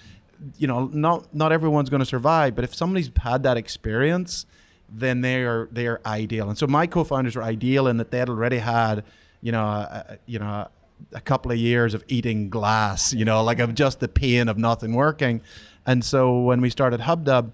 not everyone's going to survive. But if somebody's had that experience, then they are ideal. And so my co-founders were ideal in that they had already had, a couple of years of eating glass, like of just the pain of nothing working. And so when we started HubDub,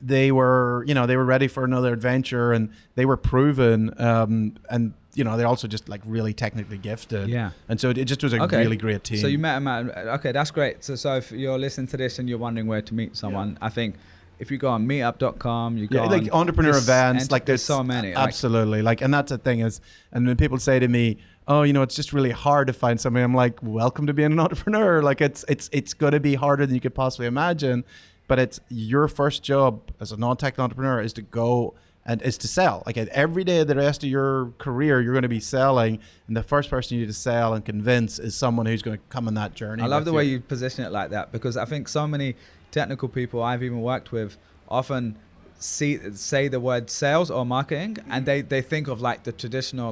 they were ready for another adventure, and they were proven, and they're also just like really technically gifted. Yeah. And so it just was a really great team. So you met them okay, that's great. So if you're listening to this and you're wondering where to meet someone, I think if you go on meetup.com, you go on like entrepreneur events, like there's so many. Absolutely. And that's the thing is, and when people say to me, oh, it's just really hard to find somebody, I'm like, welcome to being an entrepreneur. Like it's going to be harder than you could possibly imagine, but it's your first job as a non-tech entrepreneur is to go and is to sell. Like every day of the rest of your career, you're going to be selling, and the first person you need to sell and convince is someone who's going to come on that journey. I love the way you position it like that, because I think so many technical people I've even worked with often say the word sales or marketing, and they think of like the traditional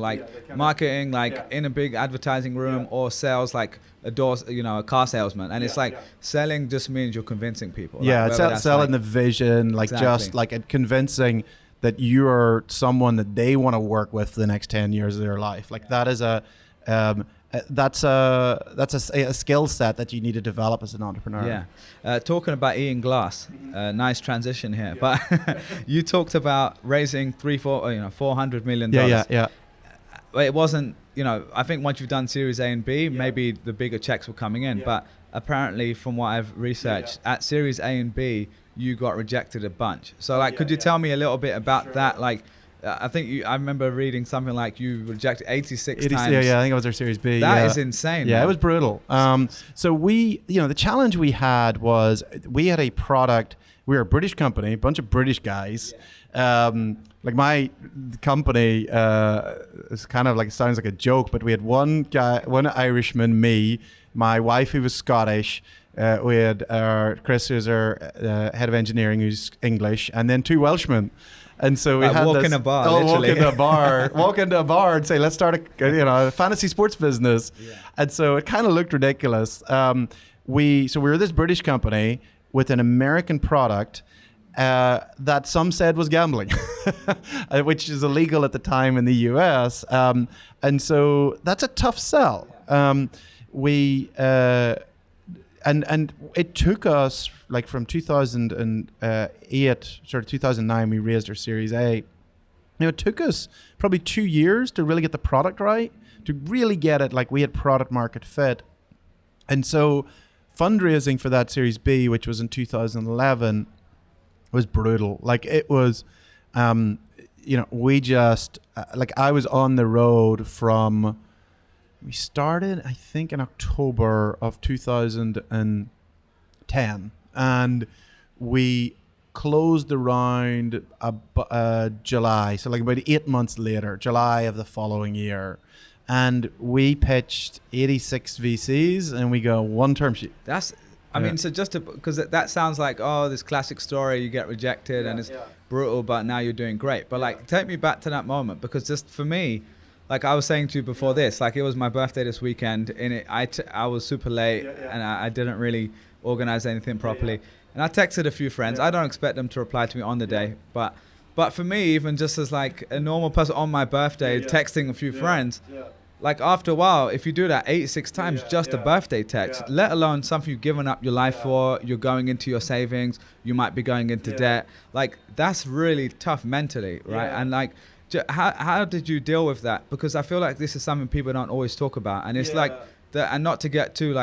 marketing, in a big advertising room, or sales like a car salesman, and it's like selling just means you're convincing people. It's selling the vision, just like convincing that you are someone that they want to work with for the next 10 years of their life. Like that is that's a skill set that you need to develop as an entrepreneur. Talking about Ian Glass, nice transition here. But you talked about raising $400 million. It wasn't, I think once you've done Series A and B, maybe the bigger checks were coming in. But apparently, from what I've researched, at Series A and B, you got rejected a bunch. So like, could you tell me a little bit about that? Like, I think I remember reading something like you rejected 86 times. Yeah, I think it was our Series B. That is insane. Yeah, man. it was brutal. So the challenge we had was we had a product. We were a British company, a bunch of British guys. Like my company is kind of like, sounds like a joke, but we had one Irishman, me, my wife who was Scottish. We had Chris, who's our head of engineering, who's English, and then 2 Welshmen. And so we had walk in a bar, literally. walk into a bar and say, let's start a fantasy sports business. Yeah. And so it kind of looked ridiculous. We were this British company with an American product that some said was gambling, which is illegal at the time in the US. And so that's a tough sell. And it took us, like from 2008, sort of 2009, we raised our Series A. It took us probably 2 years to really get the product right, to really get it, like we had product market fit. And so fundraising for that Series B, which was in 2011, was brutal. Like it was, we just, like I was on the road from... We started, I think, in October of 2010, and we closed the round July, so like about 8 months later, July of the following year, and we pitched 86 VCs, and we got one term sheet. I mean, so just because that sounds like, this classic story, you get rejected and it's brutal, but now you're doing great. But like, take me back to that moment, because just for me, like I was saying to you before this, like it was my birthday this weekend, and I was super late, and I didn't really organize anything properly. And I texted a few friends. I don't expect them to reply to me on the day, but for me, even just as like a normal person on my birthday, texting a few friends, like after a while, if you do that 86 times, just a birthday text, let alone something you've given up your life for, you're going into your savings, you might be going into debt. Like that's really tough mentally, right? And like, how did you deal with that? Because I feel like this is something people don't always talk about, and it's like and not to get too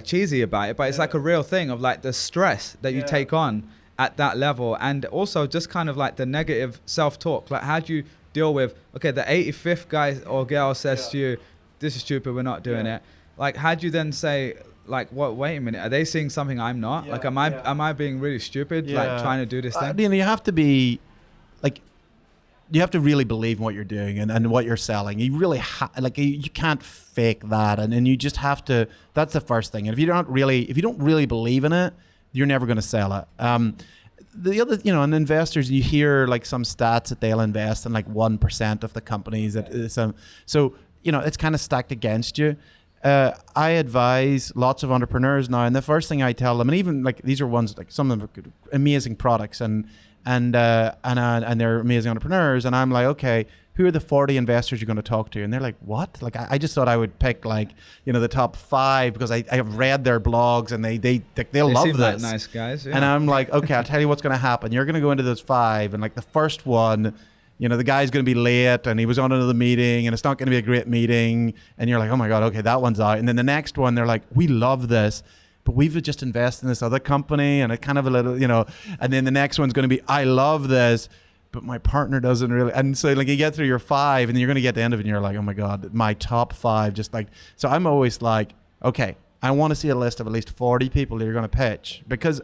cheesy about it, but it's like a real thing of like the stress that you take on at that level, and also just kind of like the negative self-talk. Like how do you deal with, okay, the 85th guy or girl says to you, this is stupid, we're not doing it. Like how do you then say, like, what? Wait a minute, are they seeing something I'm not? Like am I being really stupid, like trying to do this thing? You have to be like, you have to really believe in what you're doing and what you're selling. You really you can't fake that, and you just have to. That's the first thing. And if you don't really believe in it, you're never going to sell it. The other, and investors, you hear like some stats that they'll invest in like 1% of the companies that so it's kind of stacked against you. I advise lots of entrepreneurs now, and the first thing I tell them, and even like these are ones like some of them are amazing products and they're amazing entrepreneurs, and I'm like, okay, who are the 40 investors you're going to talk to? And they're like, what? Like I just thought I would pick like the top 5 because I have read their blogs and they'll love seem this. Like nice guys, And I'm like, okay, I'll tell you what's going to happen. You're going to go into those 5, and like the first one, the guy's going to be late and he was on another meeting and it's not going to be a great meeting, and you're like, oh my god, okay, that one's out. And then the next one, they're like, we love this, but we've just invested in this other company and it kind of a little, and then the next one's going to be, I love this, but my partner doesn't really. And so like you get through your 5 and then you're going to get to the end of it and you're like, oh my God, my top 5 just like, so I'm always like, okay, I want to see a list of at least 40 people that you're going to pitch, because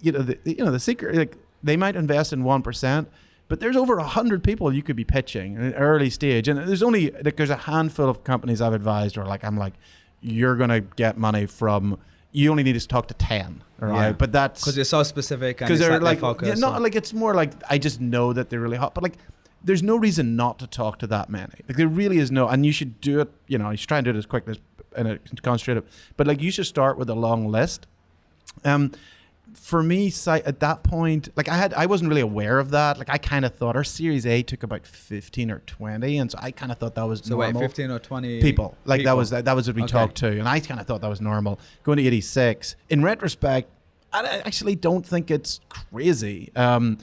the secret, like they might invest in 1%, but there's over 100 people you could be pitching in an early stage. And there's only, like there's a handful of companies I've advised, or like, I'm like, you're going to get money from, you only need to talk to 10, right? But that's because it's so specific, and it's like focus. Like it's more like I just know that they're really hot, but like there's no reason not to talk to that many. Like there really is no, and you should do it. You should try and do it as quick as and concentrate it. But like you should start with a long list. For me, at that point, like I wasn't really aware of that. Like I kind of thought our Series A took about 15 or 20, and so I kind of thought that was normal. Wait, 15 or 20 people. Like that was what we talked to, and I kind of thought that was normal. Going to 86, in retrospect, I actually don't think it's crazy. There's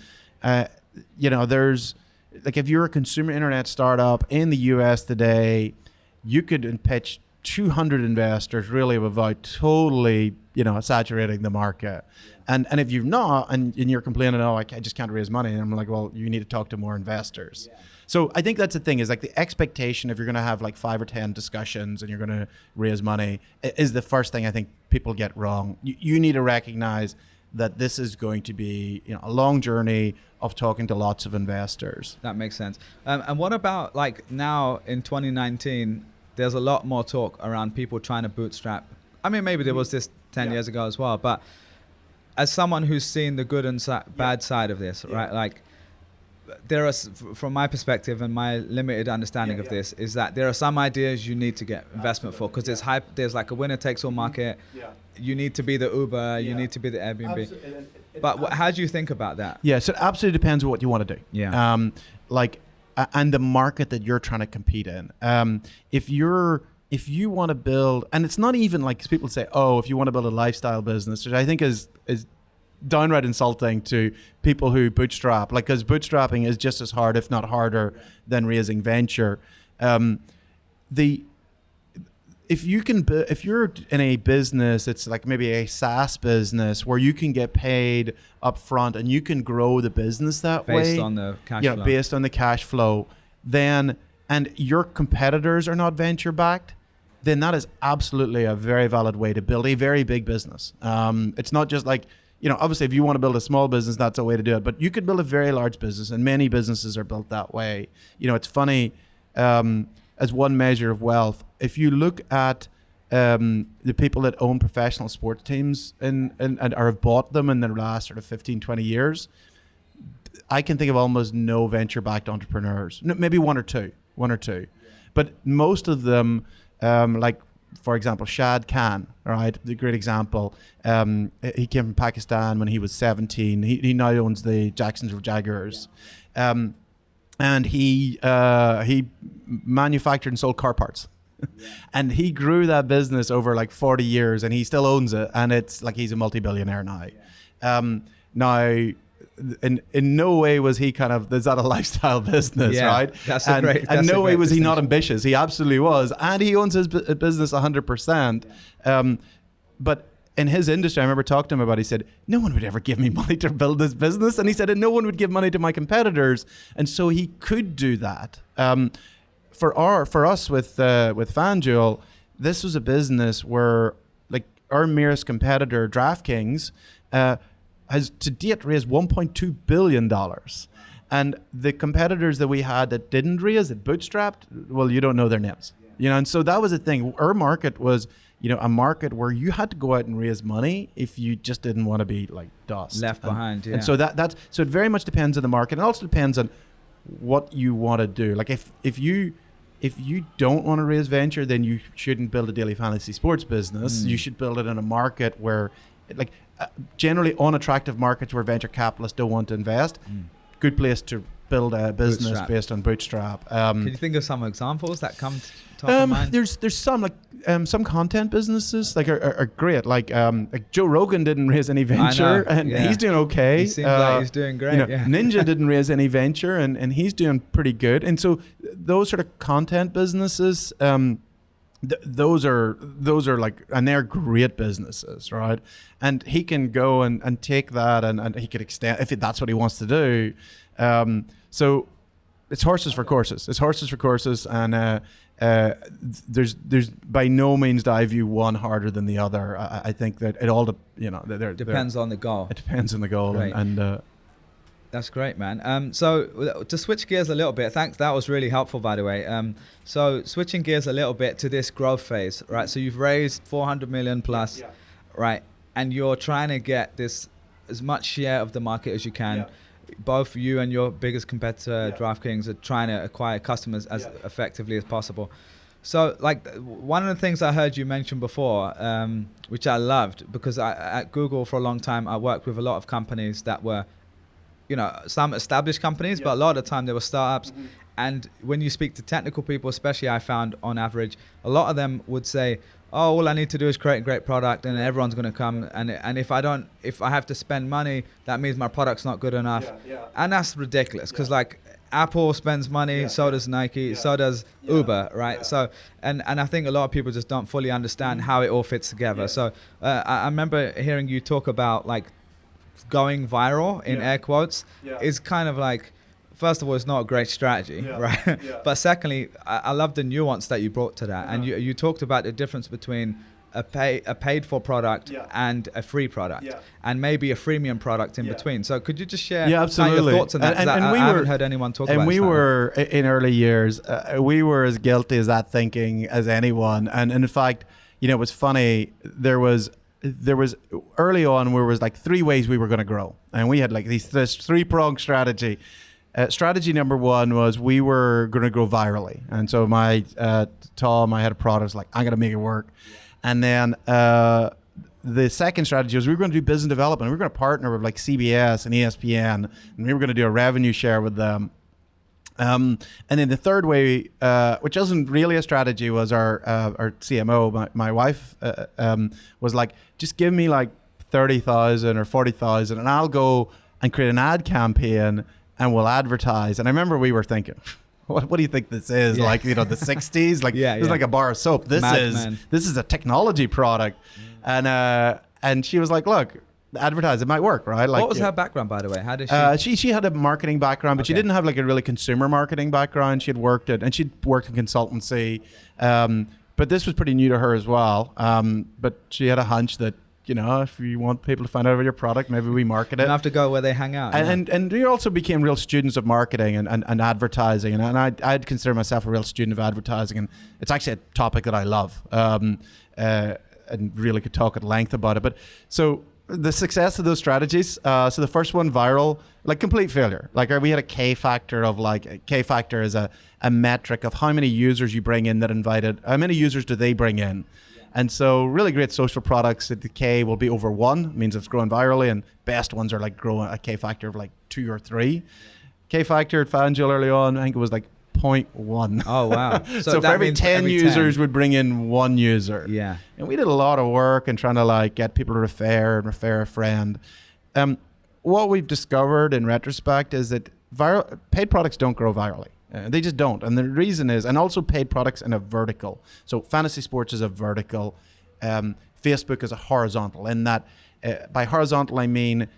like if you're a consumer internet startup in the US today, you could pitch 200 investors really without totally, saturating the market. And if you're not, and you're complaining, oh, I just can't raise money, and I'm like, well, you need to talk to more investors. Yeah. So I think that's the thing, is like the expectation, if you're going to have like 5 or 10 discussions and you're going to raise money, is the first thing I think people get wrong. You need to recognize that this is going to be a long journey of talking to lots of investors. That makes sense. And what about like now in 2019, there's a lot more talk around people trying to bootstrap. I mean, maybe there was this 10 years ago as well, but as someone who's seen the good and bad side of this, right? Like there are, from my perspective and my limited understanding of this, is that there are some ideas you need to get investment for, because there's like a winner takes all market. You need to be the Uber, you need to be the Airbnb. But how do you think about that? Yeah, so it absolutely depends on what you want to do. Yeah. And the market that you're trying to compete in. If you want to build, and it's not even like people say, oh, if you want to build a lifestyle business, which I think is downright insulting to people who bootstrap, like, because bootstrapping is just as hard, if not harder, than raising venture. If you're in a business, it's like maybe a SaaS business where you can get paid up front and you can grow the business that way. Based on the cash flow. Based on the cash flow. And your competitors are not venture backed, then that is absolutely a very valid way to build a very big business. It's not just like, obviously if you want to build a small business, that's a way to do it. But you could build a very large business, and many businesses are built that way. It's funny, as one measure of wealth, if you look at the people that own professional sports teams and or have bought them in the last sort of 15, 20 years, I can think of almost no venture-backed entrepreneurs. Maybe one or two. But most of them, like, for example, Shad Khan, right? The great example. He came from Pakistan when he was 17. He now owns the Jacksonville Jaguars. And he manufactured and sold car parts. And he grew that business over like 40 years, and he still owns it. And it's like he's a multi-billionaire now. Now, in no way was he is that a lifestyle business, right? That's and no way was he not ambitious. He absolutely was. And he owns his business 100%. But in his industry, I remember talking to him about, he said, no one would ever give me money to build this business. And he said, and no one would give money to my competitors. And so he could do that. For us with FanDuel, this was a business where, like, our nearest competitor, DraftKings, has to date raised $1.2 billion. And the competitors that we had that didn't raise, that bootstrapped, well, you don't know their names. And so that was the thing. Our market was, a market where you had to go out and raise money if you just didn't want to be like dust. Left behind, yeah. And so so it very much depends on the market. And it also depends on what you want to do. Like if you don't want to raise venture, then you shouldn't build a daily fantasy sports business. You should build it in a market where, generally unattractive markets where venture capitalists don't want to invest. Good place to build a business based on bootstrap. Can you think of some examples that come top of mind? There's some, like, some content businesses are great. Like Joe Rogan didn't raise any venture, and he's doing okay. He seems like he's doing great. Ninja didn't raise any venture, and he's doing pretty good. And so those sort of content businesses, those are like, and they're great businesses, right? And he can go and take that and he could extend if that's what he wants to do. So it's horses for courses. And there's by no means do I view one harder than the other. I think that it all depends on the goal. It depends on the goal. Right. and That's great, man. So to switch gears a little bit, thanks. That was really helpful, by the way. So switching gears a little bit to this growth phase, right? So you've raised 400 million plus, right? And you're trying to get this as much share of the market as you can. Yeah. Both you and your biggest competitor, DraftKings, are trying to acquire customers as effectively as possible. So, like, one of the things I heard you mention before, which I loved, because at Google for a long time, I worked with a lot of companies that were, some established companies, but a lot of the time they were startups. And when you speak to technical people, especially, I found on average, a lot of them would say, oh, all I need to do is create a great product and everyone's going to come. And if I have to spend money, that means my product's not good enough. And that's ridiculous, because like Apple spends money, so does Nike, so does Uber, right? So, and I think a lot of people just don't fully understand how it all fits together. So I remember hearing you talk about like going viral in air quotes is kind of like, first of all, it's not a great strategy, right? But secondly, I love the nuance that you brought to that. And you talked about the difference between a paid for product and a free product, and maybe a freemium product in between. So could you just share your thoughts on that? And I haven't heard anyone talk about it. And we were, in early years, we were as guilty as that thinking as anyone. And in fact, you know, it was funny, there was early on where it was like 3 ways we were going to grow. And we had like this 3-pronged strategy. Strategy number 1 was we were going to grow virally. And so Tom, I had a product, was like, I'm going to make it work. And then the second strategy was we were going to do business development. We were going to partner with like CBS and ESPN, and we were going to do a revenue share with them. And then the third way, which isn't really a strategy, was our CMO, my wife, was like, just give me like 30,000 or 40,000 and I'll go and create an ad campaign and we'll advertise. And I remember we were thinking, what do you think this is? Like, you know, the 60s? Like, this is like a bar of soap. This is a technology product. And she was like, look, advertise, it might work, right? Like, what was her background, by the way? How did she had a marketing background, but she didn't have like a really consumer marketing background. She'd worked in consultancy. But this was pretty new to her as well. But she had a hunch that, you know, if you want people to find out about your product, maybe we market it. You have to go where they hang out. And we also became real students of marketing and advertising. And I'd consider myself a real student of advertising. And it's actually a topic that I love, and really could talk at length about it. But so the success of those strategies, so the first one, viral, like complete failure. Like we had a K factor of like, a K factor is a metric of how many users you bring in that invited, how many users do they bring in? And so really great social products at the K will be over 1, means it's growing virally, and best ones are like growing a K factor of like 2 or 3. K factor at FanDuel early on, I think it was like 0.1. Oh, wow. So for every 10 users, we'd bring in 1 user. Yeah. And we did a lot of work and trying to like get people to refer a friend. What we've discovered in retrospect is that paid products don't grow virally. They just don't. And the reason is, and also paid products in a vertical. So fantasy sports is a vertical. Facebook is a horizontal. In that, by horizontal, I mean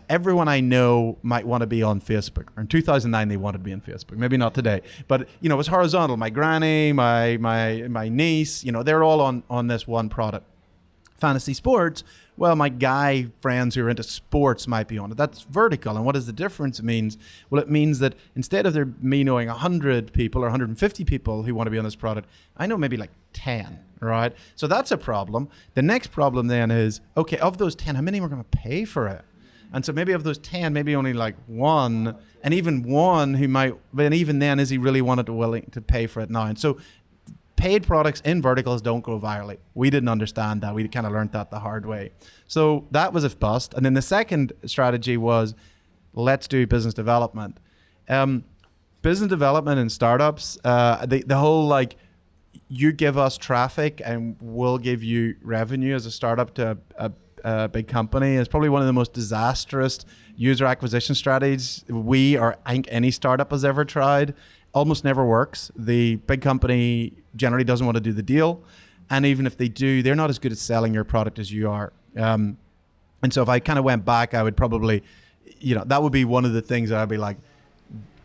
everyone I know might want to be on Facebook. Or in 2009, they wanted to be on Facebook. Maybe not today. But, you know, it's horizontal. My granny, my niece, you know, they're all on this one product. Fantasy sports, well, my guy friends who are into sports might be on it. That's vertical. And what does the difference means? Well, it means that instead of me knowing 100 people or 150 people who want to be on this product, I know maybe like 10, right? So that's a problem. The next problem then is, okay, of those 10, how many are going to pay for it? And so maybe of those 10, maybe only like 1, and even 1 who might, but even then, is he really willing to pay for it now? And so paid products in verticals don't grow virally. We didn't understand that. We kind of learned that the hard way. So that was a bust. And then the second strategy was, let's do business development. Business development in startups, the whole like, you give us traffic and we'll give you revenue as a startup to a big company is probably one of the most disastrous user acquisition strategies I think any startup has ever tried. Almost never works. The big company generally doesn't want to do the deal. And even if they do, they're not as good at selling your product as you are. And so if I kind of went back, I would probably, you know, that would be one of the things that I'd be like,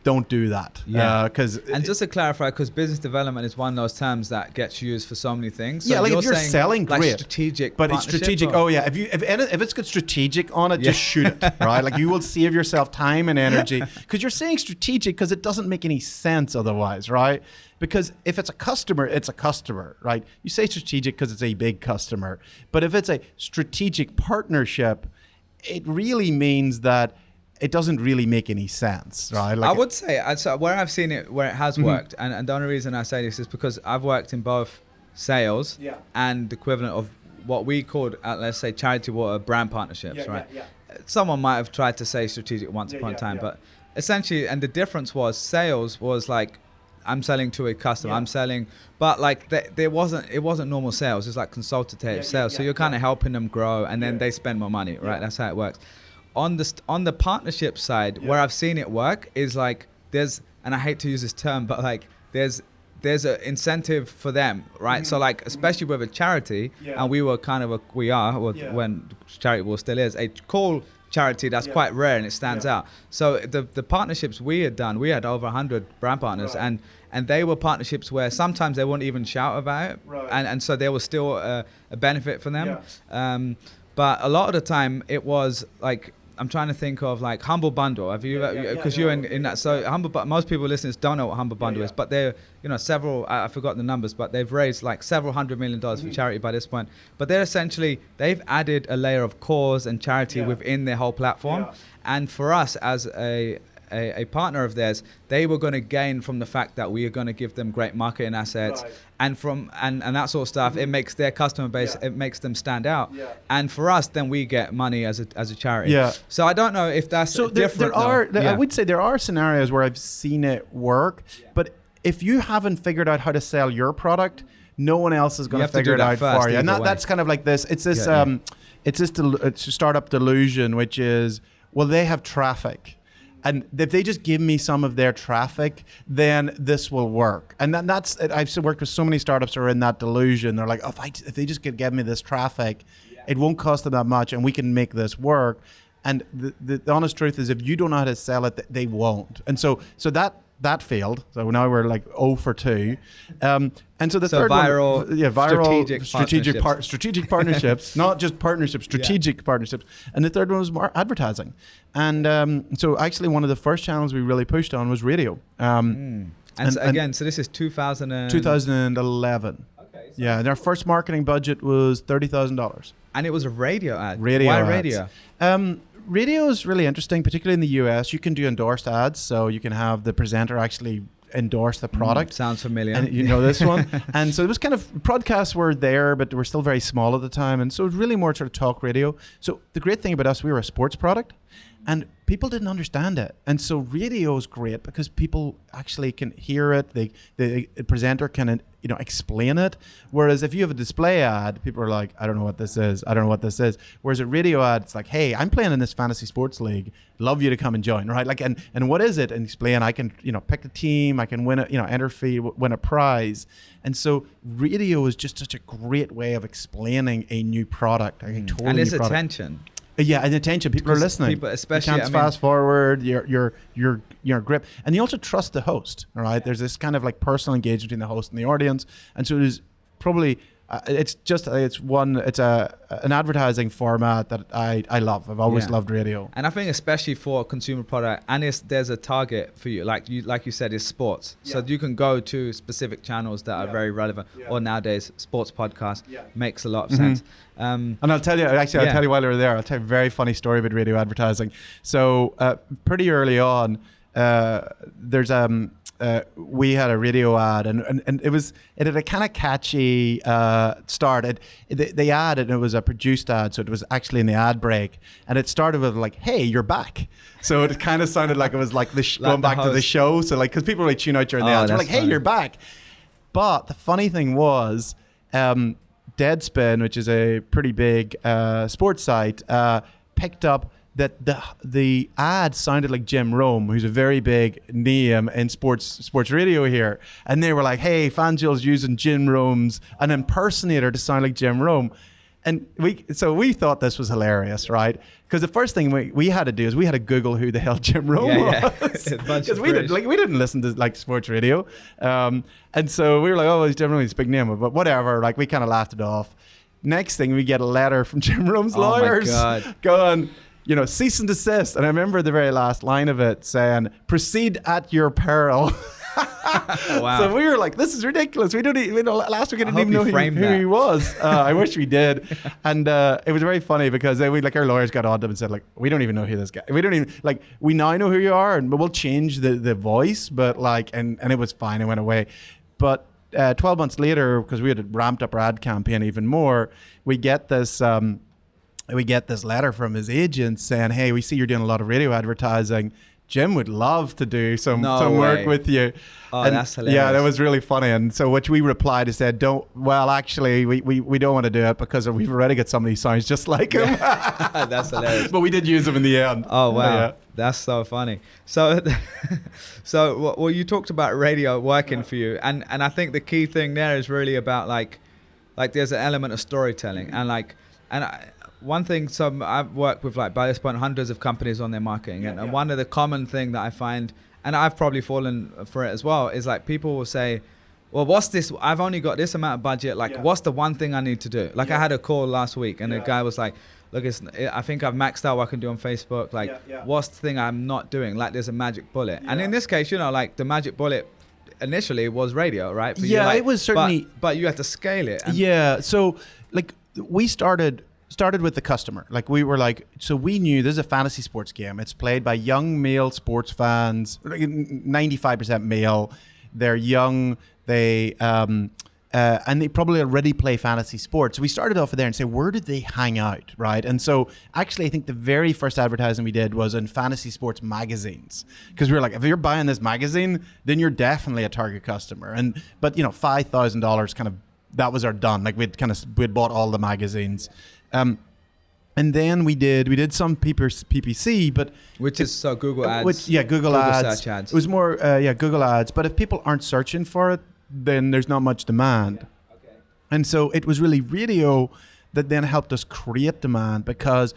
don't do that. Yeah. And just to clarify, because business development is one of those terms that gets used for so many things. So yeah, like if you're selling, like great. Strategic, but it's strategic. Or? Oh yeah, if it's got strategic on it, just shoot it, right? Like you will save yourself time and energy because you're saying strategic because it doesn't make any sense otherwise, right? Because if it's a customer, it's a customer, right? You say strategic because it's a big customer, but if it's a strategic partnership, it really means that it doesn't really make any sense, right? Like I would say, where I've seen it, where it has worked, and the only reason I say this is because I've worked in both sales and the equivalent of what we called, let's say, charity water brand partnerships, right? Someone might have tried to say strategic once upon a time, but essentially, and the difference was sales was like, I'm selling to a customer, I'm selling, but like it wasn't normal sales, it's like consultative sales. So you're kind of helping them grow and then they spend more money, right? That's how it works. On the partnership side, where I've seen it work is like and I hate to use this term, but like there's an incentive for them, right? So like, especially with a charity, and we were kind of when Charitable still is a cool charity that's quite rare and it stands out. So the partnerships we had done, we had over 100 brand partners, and they were partnerships where sometimes they wouldn't even shout about it, and so there was still a benefit for them. But a lot of the time it was like, I'm trying to think of like Humble Bundle. Have you? Because you're in that. So most people listeners don't know what Humble Bundle is, but they're several. I forgot the numbers, but they've raised like several $100 million for charity by this point. But they've added a layer of cause and charity within their whole platform. And for us as a partner of theirs, they were going to gain from the fact that we are going to give them great marketing assets, and that sort of stuff. It makes their customer base, it makes them stand out, and for us, then we get money as a charity. So I don't know if that's different. I would say there are scenarios where I've seen it work, but if you haven't figured out how to sell your product, no one else is going to figure it out for you. And that's kind of like this. It's this it's a startup delusion, which is, well, they have traffic, and if they just give me some of their traffic, then this will work. And that's I've worked with so many startups who are in that delusion. They're like, if they just give me this traffic, it won't cost them that much, and we can make this work. And the honest truth is, if you don't know how to sell it, they won't. And so that failed. So now we're like 0 for 2. And so the third viral strategic partnerships, not just partnerships, strategic partnerships. And the third one was more advertising. And so actually one of the first channels we really pushed on was radio. And so this is 2011. Okay. So and our first marketing budget was $30,000. And it was a radio ad. Why radio? Radio is really interesting, particularly in the US. You can do endorsed ads, so you can have the presenter actually endorse the product. Sounds familiar. And you know this one. And so it was kind of, podcasts were there, but they were still very small at the time. And so it was really more sort of talk radio. So the great thing about us, we were a sports product, and people didn't understand it. And so radio is great because people actually can hear it. The presenter can explain it. Whereas if you have a display ad, people are like, I don't know what this is. Whereas a radio ad, it's like, hey, I'm playing in this fantasy sports league. Love you to come and join, right? Like, and what is it? And explain. I can pick a team. I can win enter fee, win a prize. And so radio is just such a great way of explaining a new product. And it's attention. Yeah, and attention. People are listening. People, especially, you can't fast forward. Your grip, and you also trust the host. All right, there's this kind of like personal engagement between the host and the audience, and so it is probably it's an advertising format that I love. I've always loved radio, and I think especially for a consumer product, and there's a target for you, like you said, is sports. So you can go to specific channels that are very relevant. Or nowadays, sports podcast makes a lot of sense. And I'll tell you, I'll tell you while you're there, I'll tell you a very funny story about radio advertising. So pretty early on, we had a radio ad, and it had a kind of catchy start. The ad, and it was a produced ad, so it was actually in the ad break, and it started with like, "Hey, you're back." So it kind of sounded like it was like going back to the show. So like, because people really tune out during the ads, they're like, "Hey, you're back." But the funny thing was, Deadspin, which is a pretty big sports site, picked up that the ad sounded like Jim Rome, who's a very big name in sports radio here, and they were like, "Hey, FanDuel's using Jim Rome's an impersonator to sound like Jim Rome," and we thought this was hilarious, right? Because the first thing we had to do is we had to Google who the hell Jim Rome was, because we didn't listen to like sports radio, and so we were like, "Oh, he's Jim Rome, he's a big name," but whatever. Like, we kind of laughed it off. Next thing, we get a letter from Jim Rome's lawyers going, cease and desist. And I remember the very last line of it saying, "Proceed at your peril." Wow. So we were like, this is ridiculous. Last week we didn't even know who he was. I wish we did. And it was very funny because our lawyers got on to him and said, like, we don't even know who this guy, we don't even, like, we now know who you are, and we'll change the voice, but like, and it was fine. It went away. But 12 months later, because we had ramped up our ad campaign even more, we get this letter from his agent saying, "Hey, we see you're doing a lot of radio advertising. Jim would love to do some work with you." And that's hilarious. Yeah, that was really funny. And so which we replied and said, actually, we don't want to do it because we've already got somebody who sounds just like him. That's hilarious. But we did use him in the end. Oh, wow. Yeah. That's so funny. So, well, you talked about radio working for you, and I think the key thing there is really about like there's an element of storytelling, and one thing. So I've worked with by this point hundreds of companies on their marketing, and one of the common thing that I find, and I've probably fallen for it as well, is like people will say, well, what's this? I've only got this amount of budget. What's the one thing I need to do? I had a call last week, and the guy was like, look, I think I've maxed out what I can do on Facebook. What's the thing I'm not doing? There's a magic bullet. And in this case, the magic bullet initially was radio, right? For you, it was certainly. But you had to scale it. So we started with the customer. We were so we knew this is a fantasy sports game. It's played by young male sports fans, 95% male. They're young. They and they probably already play fantasy sports. So we started off there and say, where did they hang out, right? And so actually, I think the very first advertising we did was in fantasy sports magazines, because we were like, if you're buying this magazine, then you're definitely a target customer. But $5,000 kind of, that was our done. We'd bought all the magazines. And then we did some PPC, but Google Ads. Google Ads. Search ads. It was more Google Ads. But if people aren't searching for it, then there's not much demand. Okay. And so it was really radio that then helped us create demand, because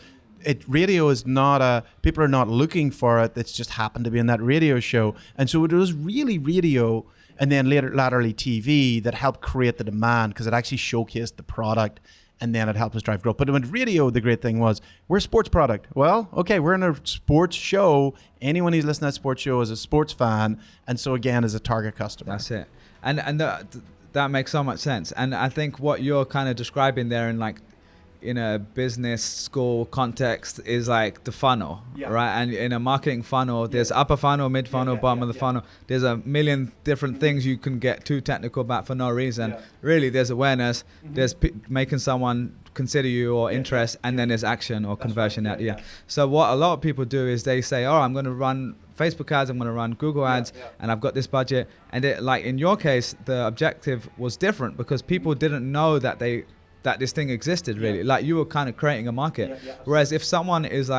radio is not people are not looking for it. It's just happened to be in that radio show. And so it was really radio, and then laterally TV that helped create the demand, because it actually showcased the product. And then it helped us drive growth. But with radio, the great thing was, we're a sports product. Well, okay, we're in a sports show. Anyone who's listening to that sports show is a sports fan. And so, again, is a target customer. That's it. And that makes so much sense. And I think what you're kind of describing there in a business school context is the funnel, right? And in a marketing funnel, there's upper funnel, mid funnel, bottom of the funnel. There's a million different things you can get too technical about for no reason. Really, there's awareness, there's making someone consider you or interest, and then there's action or conversion. So what a lot of people do is they say, oh, I'm going to run Facebook ads, I'm going to run Google ads, and I've got this budget. And in your case, the objective was different, because people didn't know that this thing existed, really. You were kind of creating a market. Whereas if someone is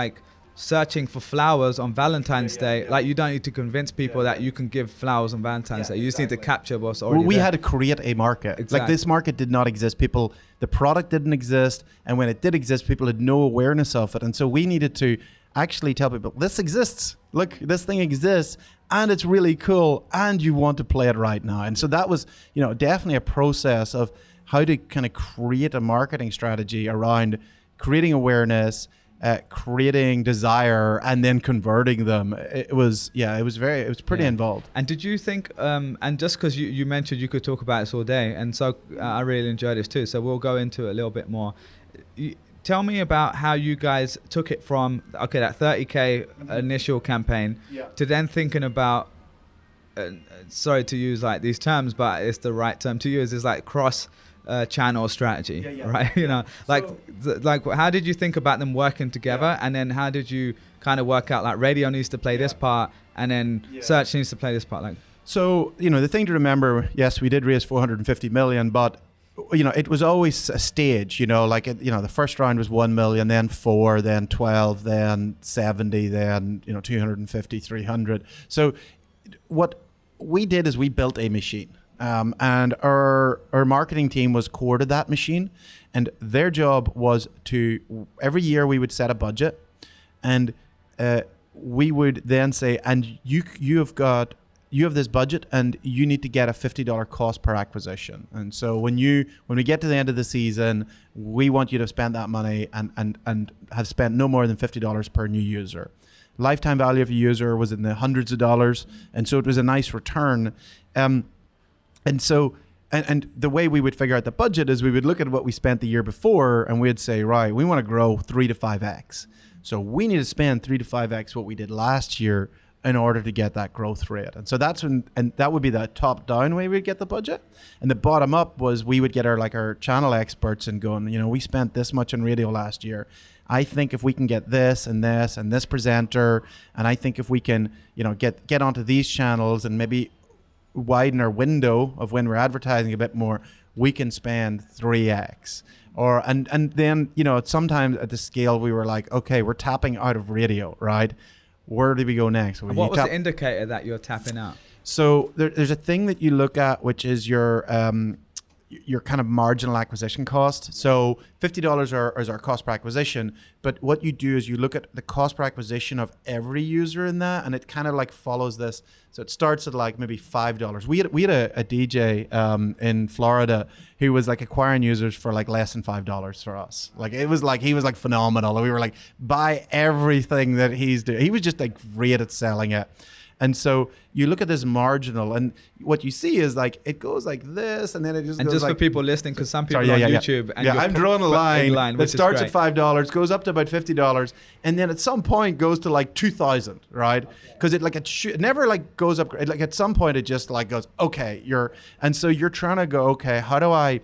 searching for flowers on Valentine's Day, you don't need to convince people that you can give flowers on Valentine's Day. You just need to capture what's already we there. had to create a market. Exactly. This market did not exist. The product didn't exist. And when it did exist, people had no awareness of it. And so we needed to actually tell people, this exists. Look, this thing exists, and it's really cool, and you want to play it right now. And so that was, definitely a process of how to kind of create a marketing strategy around creating awareness, creating desire, and then converting them. It was pretty involved. And did you think, and just because you mentioned you could talk about this all day, and so I really enjoyed this too, so we'll go into it a little bit more. Tell me about how you guys took it from, that 30K initial campaign to then thinking about, sorry to use these terms, but it's the right term to use, is cross channel strategy, right? How did you think about them working together, and then how did you kind of work out radio needs to play this part, and then search needs to play this part? So the thing to remember, yes, we did raise 450 million, but it was always a stage. The first round was 1 million, then 4, then 12, then 70, then 250, 300. So what we did is we built a machine. And our marketing team was core to that machine, and their job was to, every year we would set a budget, and we would then say, and you have this budget, and you need to get a $50 cost per acquisition. And so when we get to the end of the season, we want you to spend that money and have spent no more than $50 per new user. Lifetime value of a user was in the hundreds of dollars, and so it was a nice return. And so, and the way we would figure out the budget is we would look at what we spent the year before, and we'd say, right, we want to grow 3 to 5x. So we need to spend 3 to 5x what we did last year in order to get that growth rate. And so and that would be the top down way we'd get the budget. And the bottom up was we would get our channel experts and going, we spent this much on radio last year. I think if we can get this and this and this presenter, and I think if we can, get onto these channels and maybe widen our window of when we're advertising a bit more, we can spend 3x. And then, sometimes at the scale we were like, okay, we're tapping out of radio, right? where do we go next? And what was the indicator that you're tapping out? So there's a thing that you look at, which is your kind of marginal acquisition cost. So $50 is our cost per acquisition, but what you do is you look at the cost per acquisition of every user in that, and it kind of like follows this. So it starts at like maybe $5. We had a DJ in Florida who was like acquiring users for like less than $5 for us. Like it was like, he was like phenomenal. We were like, buy everything that he's doing. He was just like great at selling it. And so you look at this marginal, and what you see is like it goes like this, and then it just and goes just like, for people listening, because some people on YouTube, and I'm drawing a line that starts at $5, goes up to about $50, and then at some point goes to like 2,000, right? Because it never like goes up. Like at some point it just like goes, okay, and so you're trying to go, okay, how do I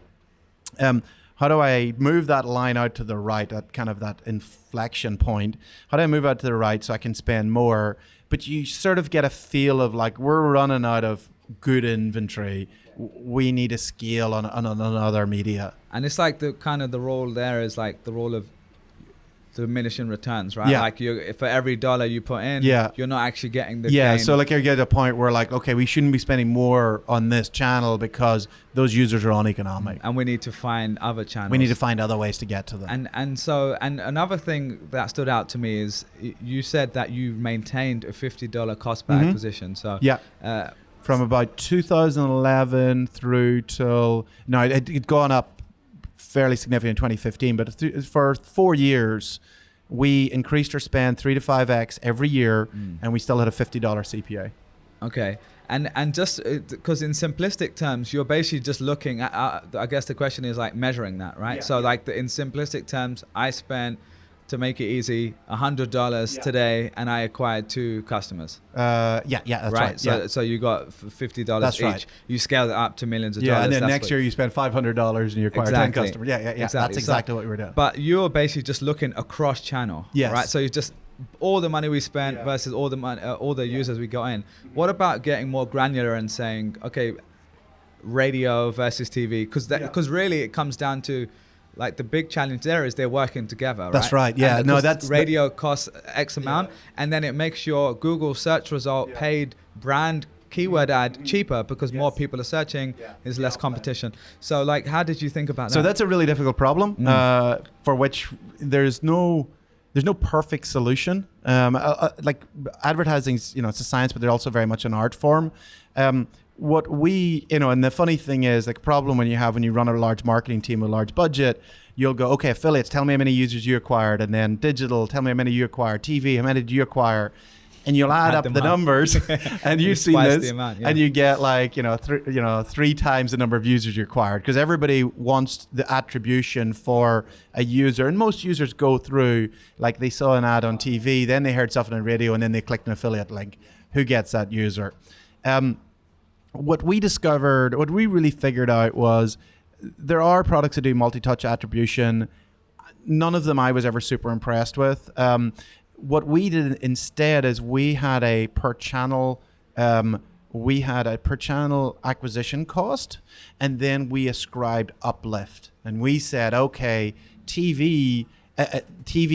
move that line out to the right, that kind of that inflection point? How do I move out to the right so I can spend more? But you sort of get a feel of like, we're running out of good inventory. We need to scale on other media. And it's like the kind of the role there is like the role of diminishing returns, right? Yeah. Like for every dollar you put in, you're not actually getting the gain. So like you get a point where like, okay, we shouldn't be spending more on this channel because those users are uneconomic. And we need to find other channels. We need to find other ways to get to them. And another thing that stood out to me is you said that you maintained a $50 cost per acquisition. So from about 2011 through till, no, it'd gone up fairly significant in 2015, but for 4 years we increased our spend 3 to 5x every year, and we still had a $50 CPA. Okay. And just because in simplistic terms, you're basically just looking at, I guess the question is like measuring that, right? In simplistic terms, I spent, to make it easy, $100 today, and I acquired 2 customers. That's right. So you got $50 that's each. Right. You scaled it up to millions of dollars. And then next year you spend $500 and you acquire 10 customers. Exactly. That's exactly what we were doing. But you're basically just looking across channel, right? So you just all the money we spent versus all the money, all the users we got in. What about getting more granular and saying, okay, radio versus TV? Because really it comes down to, like, the big challenge there is they're working together, right? That's right. Yeah. No, that's radio costs X amount, and then it makes your Google search result paid brand keyword ad cheaper because more people are searching, there's less competition. So like, how did you think about that? So that's a really difficult problem for which there's no perfect solution. Like advertising's, it's a science, but they're also very much an art form. What we, and the funny thing is, like, problem when you run a large marketing team with a large budget, you'll go, okay, affiliates, tell me how many users you acquired, and then digital, tell me how many you acquired, TV, how many did you acquire? And you'll add up the numbers, and you've seen this, and you get like, 3 times the number of users you acquired, because everybody wants the attribution for a user, and most users go through, like, they saw an ad on TV, then they heard something on radio, and then they clicked an affiliate link. Who gets that user? What we really figured out was there are products that do multi-touch attribution. None of them I was ever super impressed with. What we did instead is we had a per channel acquisition cost, and then we ascribed uplift. And we said, okay, TV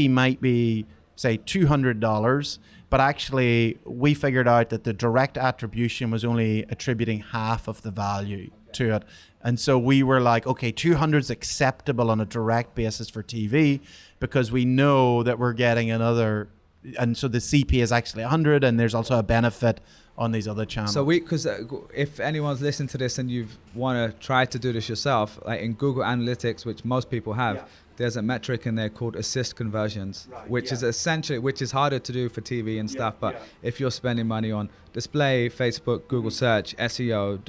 might be, say, $200, but actually we figured out that the direct attribution was only attributing half of the value to it. And so we were like, okay, 200 is acceptable on a direct basis for TV because we know that we're getting another, and so the CP is actually 100, and there's also a benefit on these other channels. So because if anyone's listening to this and you want to try to do this yourself, like in Google Analytics, which most people have, there's a metric in there called assist conversions, which is essentially, which is harder to do for TV and stuff. But if you're spending money on display, Facebook, Google search, SEO,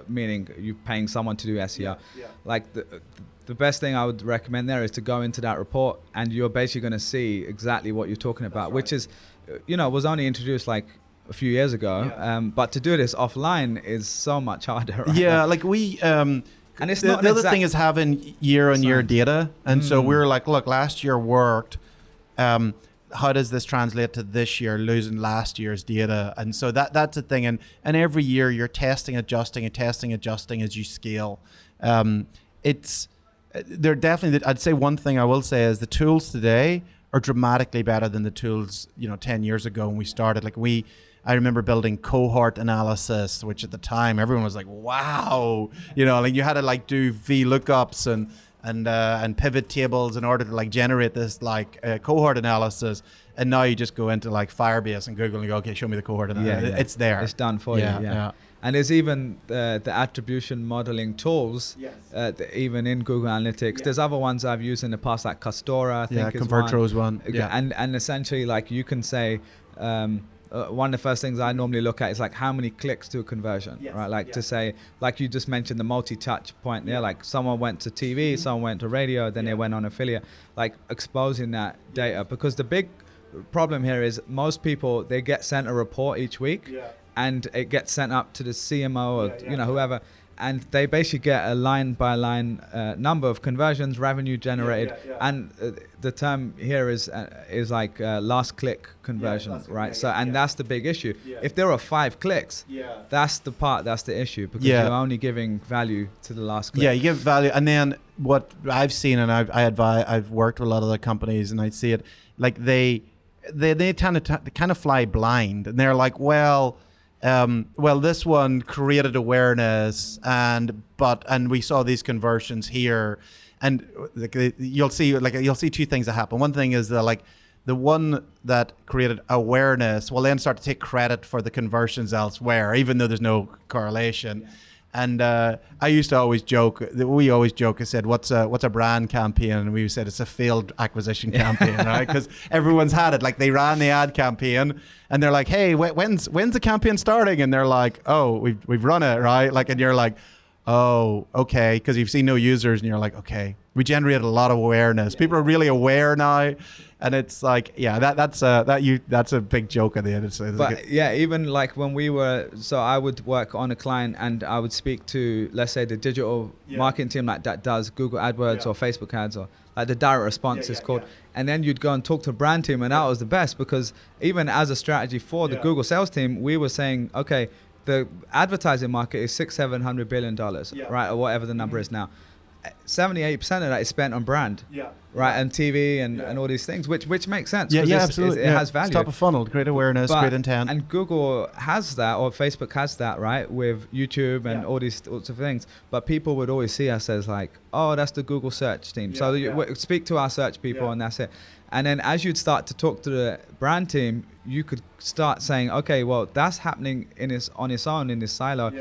meaning you're paying someone to do SEO, like the best thing I would recommend there is to go into that report, and you're basically going to see exactly what you're talking about, which is, was only introduced like a few years ago. But to do this offline is so much harder. Right? Like we... and it's the other thing is having year-on-year data, and so we were like, look, last year worked. How does this translate to this year, losing last year's data? And so that's a thing. And every year you're testing, adjusting as you scale. They're definitely. I'd say one thing I will say is the tools today are dramatically better than the tools, 10 years ago when we started. I remember building cohort analysis, which at the time everyone was like, wow, you had to do VLOOKUPs and pivot tables in order to generate this cohort analysis. And now you just go into Firebase and Google and go, okay, show me the cohort analysis. Yeah. It's there. It's done for you. Yeah. And there's even the attribution modeling tools, even in Google Analytics. There's other ones I've used in the past, like Castora, I think is Convertro is one. And essentially, you can say, one of the first things I normally look at is how many clicks to a conversion, right? To say, you just mentioned the multi-touch point there, someone went to TV, someone went to radio, then they went on affiliate, exposing that data. Because the big problem here is most people, they get sent a report each week and it gets sent up to the CMO or whoever, and they basically get a line by line number of conversions, revenue generated, and the term here is last click conversion, right? So that's the big issue. If there are 5 clicks, that's the issue, because you're only giving value to the last click. Yeah, you give value, and then what I've seen, and I've worked with a lot of the companies, and I see it, they kind of fly blind, and they're like, well, this one created awareness, and we saw these conversions here, and you'll see 2 things that happen. One thing is that the one that created awareness will then start to take credit for the conversions elsewhere, even though there's no correlation. And I used to always joke. We always joke. I said, "What's a brand campaign?" And we said it's a failed acquisition campaign, right? Because everyone's had it. They ran the ad campaign, and they're like, "Hey, when's the campaign starting?" And they're like, "Oh, we've run it, right?" And you're like, "Oh, okay," because you've seen no users, and you're like, "Okay, we generated a lot of awareness. People are really aware now." And it's that's a big joke at the end. But even when we were, so I would work on a client and I would speak to, let's say, the digital marketing team that does Google AdWords or Facebook ads, or the direct response is called. And then you'd go and talk to the brand team, and that was the best, because even as a strategy for the Google sales team, we were saying, okay, the advertising market is $600-700 billion, right, or whatever the number is now. 78% of that is spent on brand, right, and TV and all these things, which makes sense. Absolutely. It has value. It's top of funnel, great awareness, great intent. And Google has that, or Facebook has that, right, with YouTube and all these sorts of things. But people would always see us as oh, that's the Google search team. So you speak to our search people, and that's it. And then as you'd start to talk to the brand team, you could start saying, okay, well, that's happening on its own in this silo.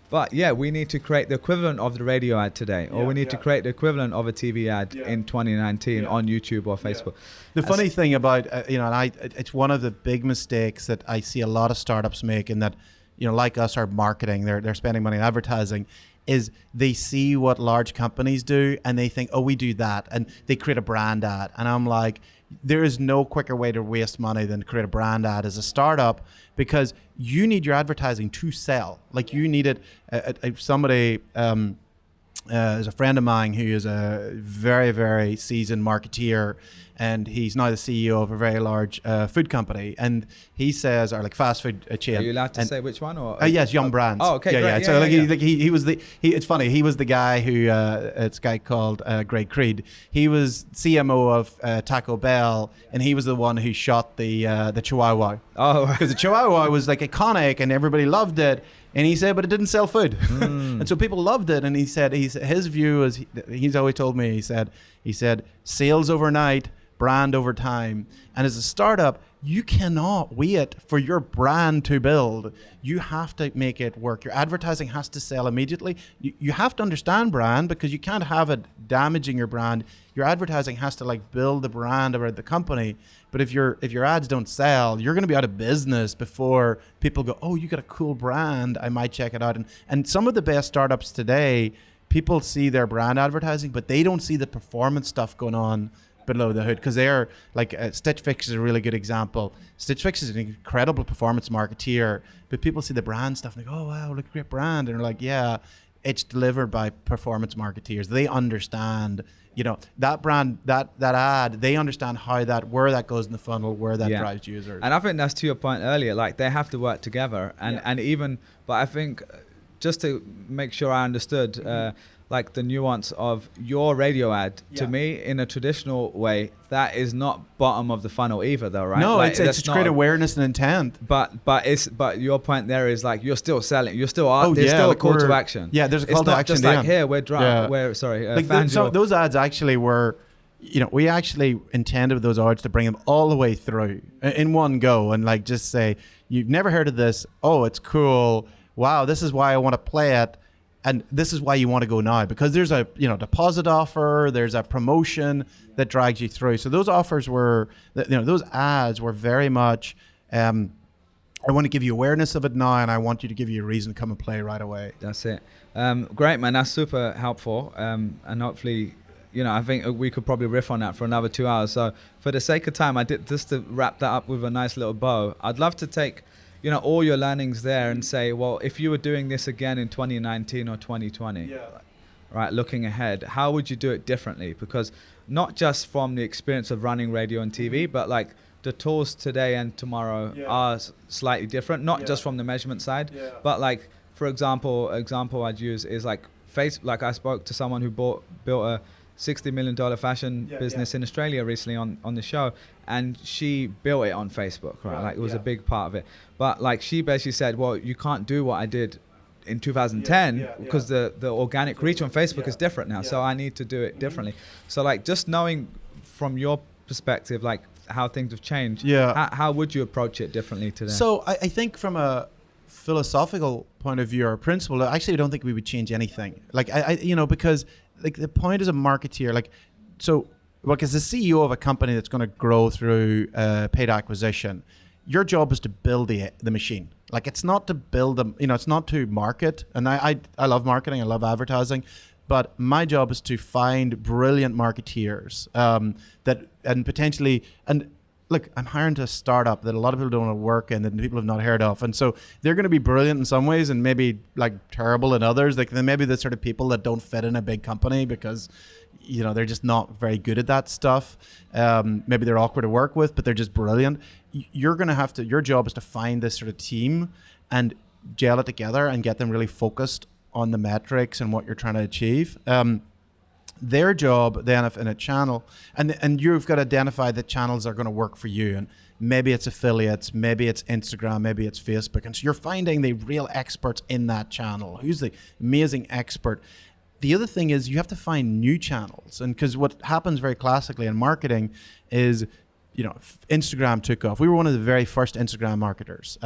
But we need to create the equivalent of the radio ad today, or we need to create the equivalent of a TV ad in 2019 on YouTube or Facebook. The funny thing about, it's one of the big mistakes that I see a lot of startups make, in that, like us, are marketing, they're spending money on advertising, is they see what large companies do and they think, oh, we do that, and they create a brand ad. And I'm like, there is no quicker way to waste money than to create a brand ad as a startup, because you need your advertising to sell. You need it. Somebody, is a friend of mine who is a very, very seasoned marketeer, and he's now the CEO of a very large food company. And he says, or fast food chain. Are you allowed to say which one? Or yes, Yum Brands. Oh, okay. Yeah. So he was it's funny. He was the guy who it's a guy called Greg Creed. He was CMO of Taco Bell, and he was the one who shot the Chihuahua. Oh, because the Chihuahua was iconic and everybody loved it. And he said, but it didn't sell food. And so people loved it. And he said, his view is, he's always told me, he said, sales overnight, brand over time. And as a startup, you cannot wait for your brand to build. You have to make it work. Your advertising has to sell immediately. You have to understand brand, because you can't have it damaging your brand. Your advertising has to build the brand around the company. But if your ads don't sell, you're going to be out of business before people go, oh, you got a cool brand, I might check it out. And some of the best startups today, people see their brand advertising, but they don't see the performance stuff going on below the hood, because they're Stitch Fix is a really good example. Stitch Fix is an incredible performance marketeer, but people see the brand stuff and they go, oh wow, look, great brand, and they're like, yeah, it's delivered by performance marketeers. They understand, that brand, that ad, they understand where that goes in the funnel, where that drives users. And I think that's to your point earlier, they have to work together, and even, but I think just to make sure I understood, like the nuance of your radio ad, to Yeah. me, in a traditional way, that is not bottom of the funnel either, though, right? No, like, it's create awareness and intent. But your point there is like you're still selling. You're still Oh, there's yeah, still like a call to we're- action. yeah, there's a It's call to not action just at the like end. here we're drunk. Yeah. We're sorry. Like FanDuel. those ads actually were, we actually intended with those ads to bring them all the way through in one go, and like just say, you've never heard of this. Oh, it's cool. Wow, this is why I want to play it. And this is why you want to go now, because there's a deposit offer, there's a promotion that drags you through. So those offers were, those ads were very much, I want to give you awareness of it now, and I want you to give you a reason to come and play right away. That's it. Great, man. That's super helpful. And hopefully, I think we could probably riff on that for another 2 hours. So for the sake of time, I did just to wrap that up with a nice little bow. I'd love to take all your learnings there and say, well, if you were doing this again in 2019 or 2020, right, looking ahead, how would you do it differently? Because not just from the experience of running radio and TV, but like the tools today and tomorrow are slightly different, not just from the measurement side, but like, for example, I'd use is like like I spoke to someone who built a $60 million fashion business in Australia recently on the show, and she built it on Facebook, right? Like it was a big part of it. But like she basically said, well, you can't do what I did in 2010 because the organic reach on Facebook is different now. So I need to do it differently. So like just knowing from your perspective, like how things have changed, how would you approach it differently today? So I think from a philosophical point of view or principle, I actually don't think we would change anything. Like because like the point as a marketeer, like, so like as the CEO of a company that's going to grow through paid acquisition, your job is to build the machine. Like it's not to build them, it's not to market. And I love marketing, I love advertising, but my job is to find brilliant marketeers and potentially, and look, I'm hiring to a startup that a lot of people don't want to work in and people have not heard of. And so they're going to be brilliant in some ways and maybe like terrible in others. Like they may be the sort of people that don't fit in a big company because, they're just not very good at that stuff. Maybe they're awkward to work with, but they're just brilliant. You're going to have to, your job is to find this sort of team and gel it together and get them really focused on the metrics and what you're trying to achieve. Their job then, if in a channel, and you've got to identify the channels that are going to work for you, and maybe it's affiliates, maybe it's Instagram, maybe it's Facebook, and so you're finding the real experts in that channel. Who's the amazing expert? The other thing is you have to find new channels, and because what happens very classically in marketing is, Instagram took off. We were one of the very first Instagram marketers.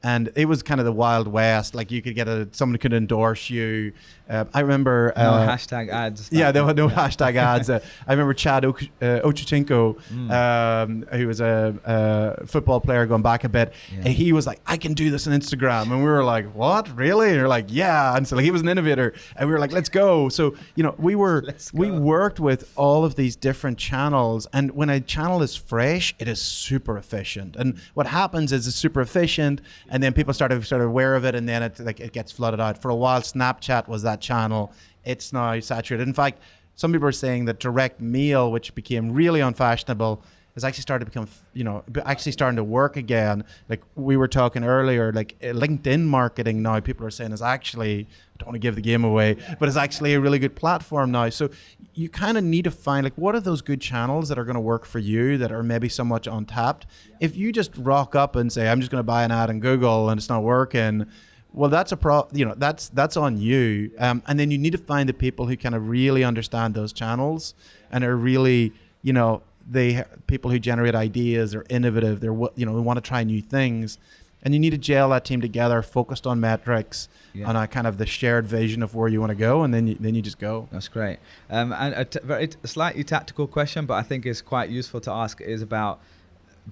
And it was kind of the Wild West. Like you could get someone could endorse you. I remember... no hashtag ads. There were no hashtag ads. I remember Chad Ochocinco, who was a football player going back a bit. And he was like, I can do this on Instagram. And we were like, what? Really? And you're like, yeah. And so like, he was an innovator. And we were like, let's go. So, we worked with all of these different channels. And when a channel is fresh, it is super efficient. And what happens is it's super efficient. And then people started aware of it, and then it gets flooded out. For a while, Snapchat was that channel. It's now saturated. In fact, some people are saying that direct mail, which became really unfashionable, has actually started to become, actually starting to work again. Like we were talking earlier, like LinkedIn marketing now, people are saying is actually, I don't want to give the game away, but it's actually a really good platform now. So you kind of need to find like, what are those good channels that are going to work for you that are maybe somewhat untapped? If you just rock up and say, I'm just going to buy an ad on Google and it's not working, well, that's that's on you. And then you need to find the people who kind of really understand those channels and are really, people who generate ideas, they're innovative, they want to try new things, and you need to gel that team together, focused on metrics, on a kind of the shared vision of where you want to go, and then you just go. That's great. And a slightly tactical question, but I think is quite useful to ask, is about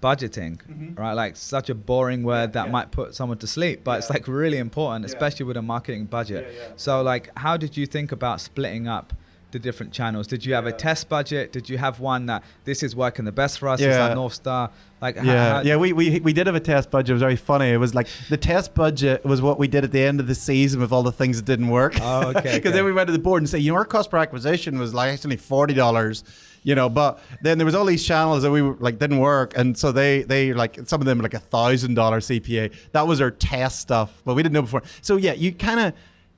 budgeting, right? Like such a boring word that might put someone to sleep, but it's like really important, especially with a marketing budget. So like, how did you think about splitting up the different channels? Did you have a test budget? Did you have one that this is working the best for us? Is that North Star? Like we did have a test budget. It was very funny. It was like the test budget was what we did at the end of the season with all the things that didn't work. Oh, okay. Because then we went to the board and say, our cost per acquisition was like actually $40. But then there was all these channels that we were like didn't work, and so they like some of them like $1,000 CPA. That was our test stuff, but we didn't know before. So you kind of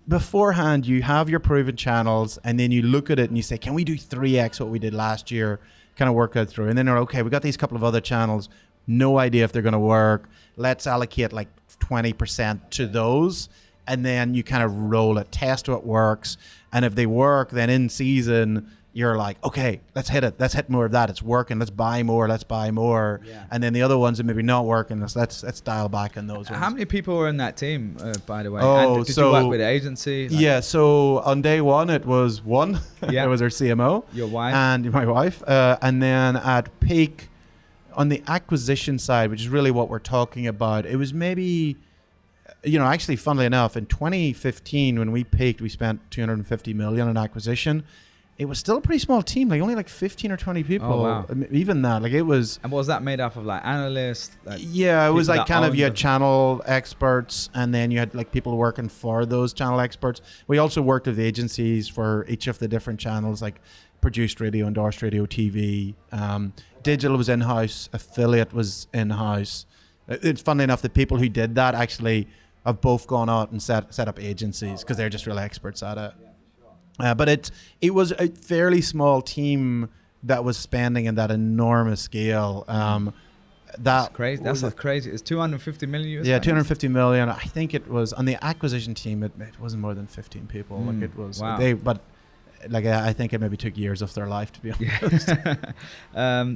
beforehand, you have your proven channels, and then you look at it and you say, can we do 3x what we did last year? Kind of work that through. And then they're okay, we got these couple of other channels, no idea if they're going to work. Let's allocate like 20% to those. And then you kind of roll it, test what works. And if they work, then in season, you're like, okay, let's hit it. Let's hit more of that. It's working. Let's buy more. Yeah. And then the other ones that maybe not working, let's dial back on those ones. How many people were in that team, by the way? Oh, and did you work with an agency? Yeah, so on day one, it was one. Yeah. It was our CMO. Your wife? And my wife. And then at peak, on the acquisition side, which is really what we're talking about, it was maybe, actually, funnily enough, in 2015, when we peaked, we spent $250 million in acquisition. It was still a pretty small team, like only like 15 or 20 people. Oh, wow. Even that, like it was. And what was that made up of, like analysts? Yeah, it was like kind of, you had channel experts, and then you had like people working for those channel experts. We also worked with agencies for each of the different channels, like produced radio, endorsed radio, TV. Digital was in-house, affiliate was in-house. It's funny enough, the people who did that actually have both gone out and set up agencies because they're just really experts at it. But it was a fairly small team that was spending in that enormous scale. That's crazy. That's crazy. It's 250 million US. Yeah, 250 million. I think it was on the acquisition team. It wasn't more than 15 people. Like it was. Wow. But like I think it maybe took years of their life, to be honest.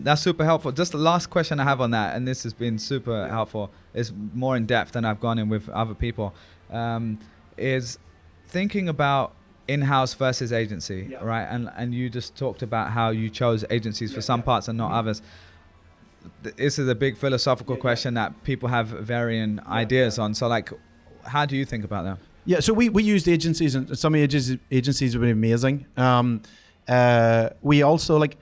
That's super helpful. Just the last question I have on that, and this has been super helpful, is more in depth than I've gone in with other people, is thinking about in-house versus agency, right? And you just talked about how you chose agencies for some parts and not others. This is a big philosophical question that people have varying ideas on. So like, how do you think about that? Yeah, so we used agencies, and some agencies have been amazing. We also like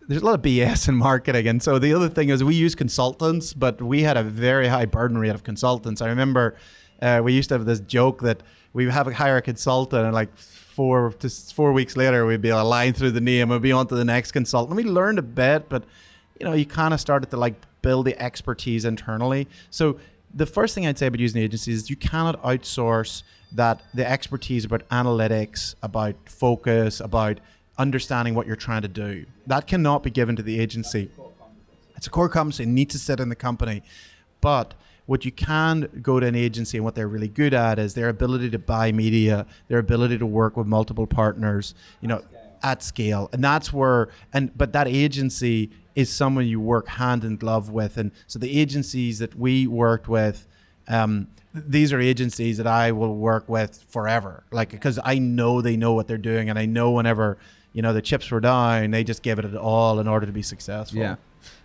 there's a lot of BS in marketing, and so the other thing is we use consultants, but we had a very high burden rate of consultants. I remember we used to have this joke that we hire a consultant, and like 4 weeks later we'd be a line through the name and we'd be on to the next consultant. We learned a bit, but you kind of started to like build the expertise internally. So the first thing I'd say about using agencies is you cannot outsource the expertise about analytics, about focus, about understanding what you're trying to do. That cannot be given to the agency. It's a core competency. It needs to sit in the company. But what you can go to an agency, and what they're really good at, is their ability to buy media, their ability to work with multiple partners, at scale. And that's where, but that agency is someone you work hand in glove with. And so the agencies that we worked with, these are agencies that I will work with forever. Like, because I know they know what they're doing, and I know whenever, the chips were down, they just gave it all in order to be successful. Yeah.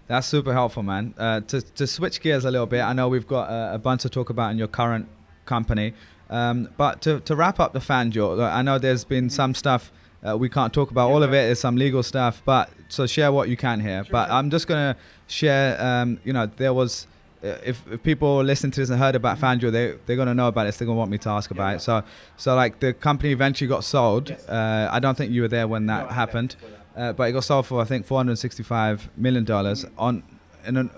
That's super helpful, man. To switch gears a little bit, I know we've got a bunch to talk about in your current company, but to wrap up the FanDuel, I know there's been some stuff we can't talk about. All of it is some legal stuff, but so share what you can here. Sure. But I'm just gonna share. There was if people listen to this and heard about FanDuel, they're gonna know about this. They're gonna want me to ask about it. So like the company eventually got sold. Yes. I don't think you were there when that happened. But it got sold for, I think, $465 million.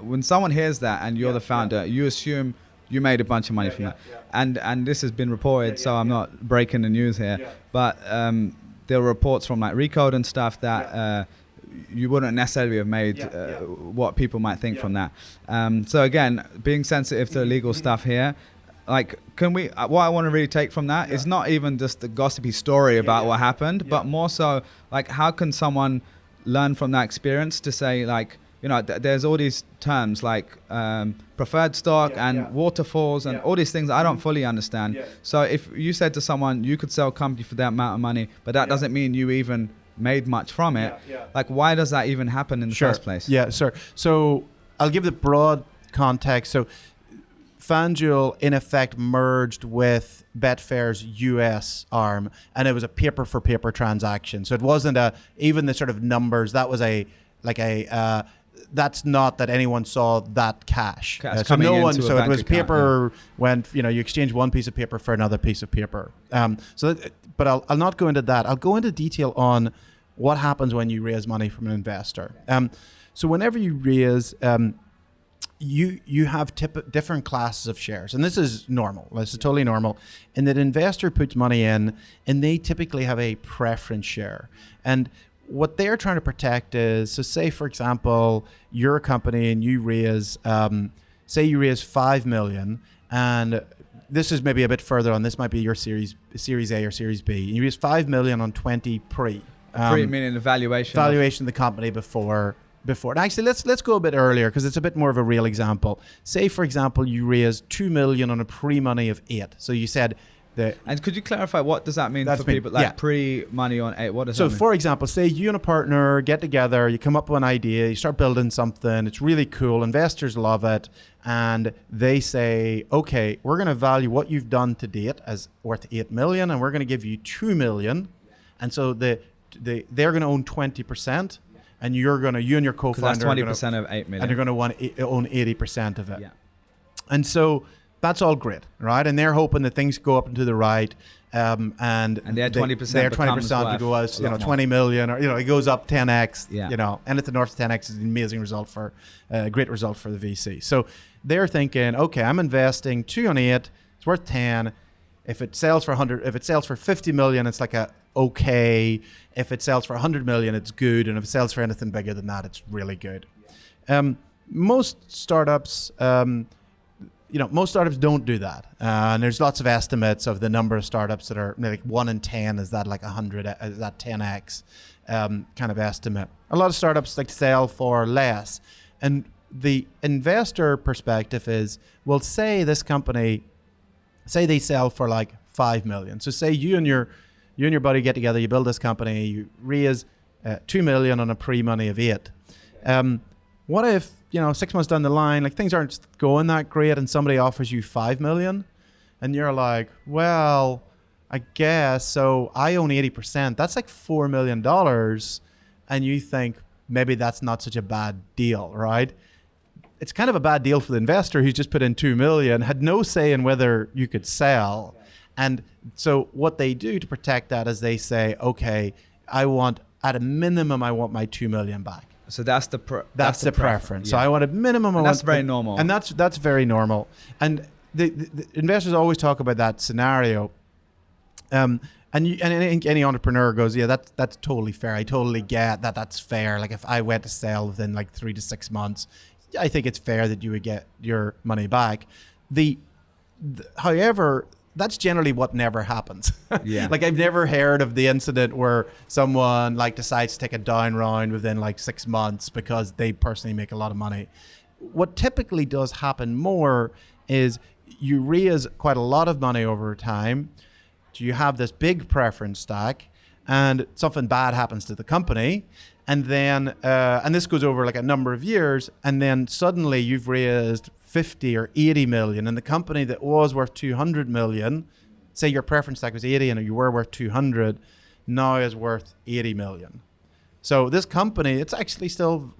When someone hears that and you're the founder, you assume you made a bunch of money from that. And this has been reported, so I'm not breaking the news here. But there were reports from like Recode and stuff that you wouldn't necessarily have made what people might think from that. So again, being sensitive to legal stuff here, like, can we, what I want to really take from that is not even just the gossipy story about what happened, but more so, like, how can someone learn from that experience to say, like, there's all these terms like preferred stock and waterfalls and all these things I don't fully understand. So if you said to someone, you could sell a company for that amount of money, but that doesn't mean you even made much from it. Like, why does that even happen in the first place? Yeah, sure. So I'll give the broad context. So FanDuel, in effect, merged with Betfair's US arm, and it was a paper-for-paper transaction. So it wasn't even the sort of numbers. That was that's not that anyone saw that cash. So no one. So it was paper. When you exchange one piece of paper for another piece of paper. But I'll not go into that. I'll go into detail on what happens when you raise money from an investor. So whenever you raise, you have different classes of shares, and this is normal. This is totally normal. And that investor puts money in, and they typically have a preference share. And what they're trying to protect is, so say for example, you're a company and you raise, say you raise 5 million, and this is maybe a bit further on. This might be your Series A or Series B. And you raise 5 million on 20 pre. Pre meaning the valuation of the company before. And actually, let's go a bit earlier because it's a bit more of a real example. Say, for example, you raised 2 million on a pre-money of 8. So you said that. And could you clarify what does that mean for people? Like pre-money on 8. What does that mean? So, for example, say you and a partner get together, you come up with an idea, you start building something. It's really cool. Investors love it, and they say, "Okay, we're going to value what you've done to date as worth 8 million, and we're going to give you 2 million." And so they're going to own 20%. And you and your co-founder that's 20% of 8 million. And you're going to want to own 80% of it. Yeah. And so that's all great, right? And they're hoping that things go up and to the right. And their 20% their 20% to go as 20 million, or it goes up 10x. Yeah. Anything north of 10x is an amazing result for great result for the VC. So they're thinking, okay, I'm investing 2 on 8, it's worth 10. If it sells for 100, if it sells for 50 million, it's like a okay. If it sells for 100 million, it's good. And if it sells for anything bigger than that, it's really good. Most startups, most startups don't do that. And there's lots of estimates of the number of startups that are like 1 in 10. Is that like 100? Is that 10x kind of estimate? A lot of startups like to sell for less. And the investor perspective is, well, say this company, say they sell for like 5 million. So say you and your buddy get together, you build this company, you raise 2 million on a pre-money of 8. What if, 6 months down the line, like things aren't going that great and somebody offers you 5 million and you're like, well, I guess, so I own 80%. That's like $4 million. And you think maybe that's not such a bad deal, right? It's kind of a bad deal for the investor who's just put in 2 million, had no say in whether you could sell. And so what they do to protect that is they say, okay, at a minimum, I want my 2 million back. So that's the preference. Yeah. So I want a minimum. And that's very normal. And that's very normal. And the investors always talk about that scenario. And any entrepreneur goes, yeah, that's totally fair. I totally get that. That's fair. Like if I went to sell within like 3 to 6 months, I think it's fair that you would get your money back. However, that's generally what never happens. Yeah. Like I've never heard of the incident where someone like decides to take a down round within like 6 months because they personally make a lot of money. What typically does happen more is you raise quite a lot of money over time. You have this big preference stack and something bad happens to the company. And then, and this goes over like a number of years, and then suddenly you've raised 50 or 80 million, and the company that was worth 200 million, say your preference stack was 80 and you were worth 200, now is worth 80 million. So this company, it's actually still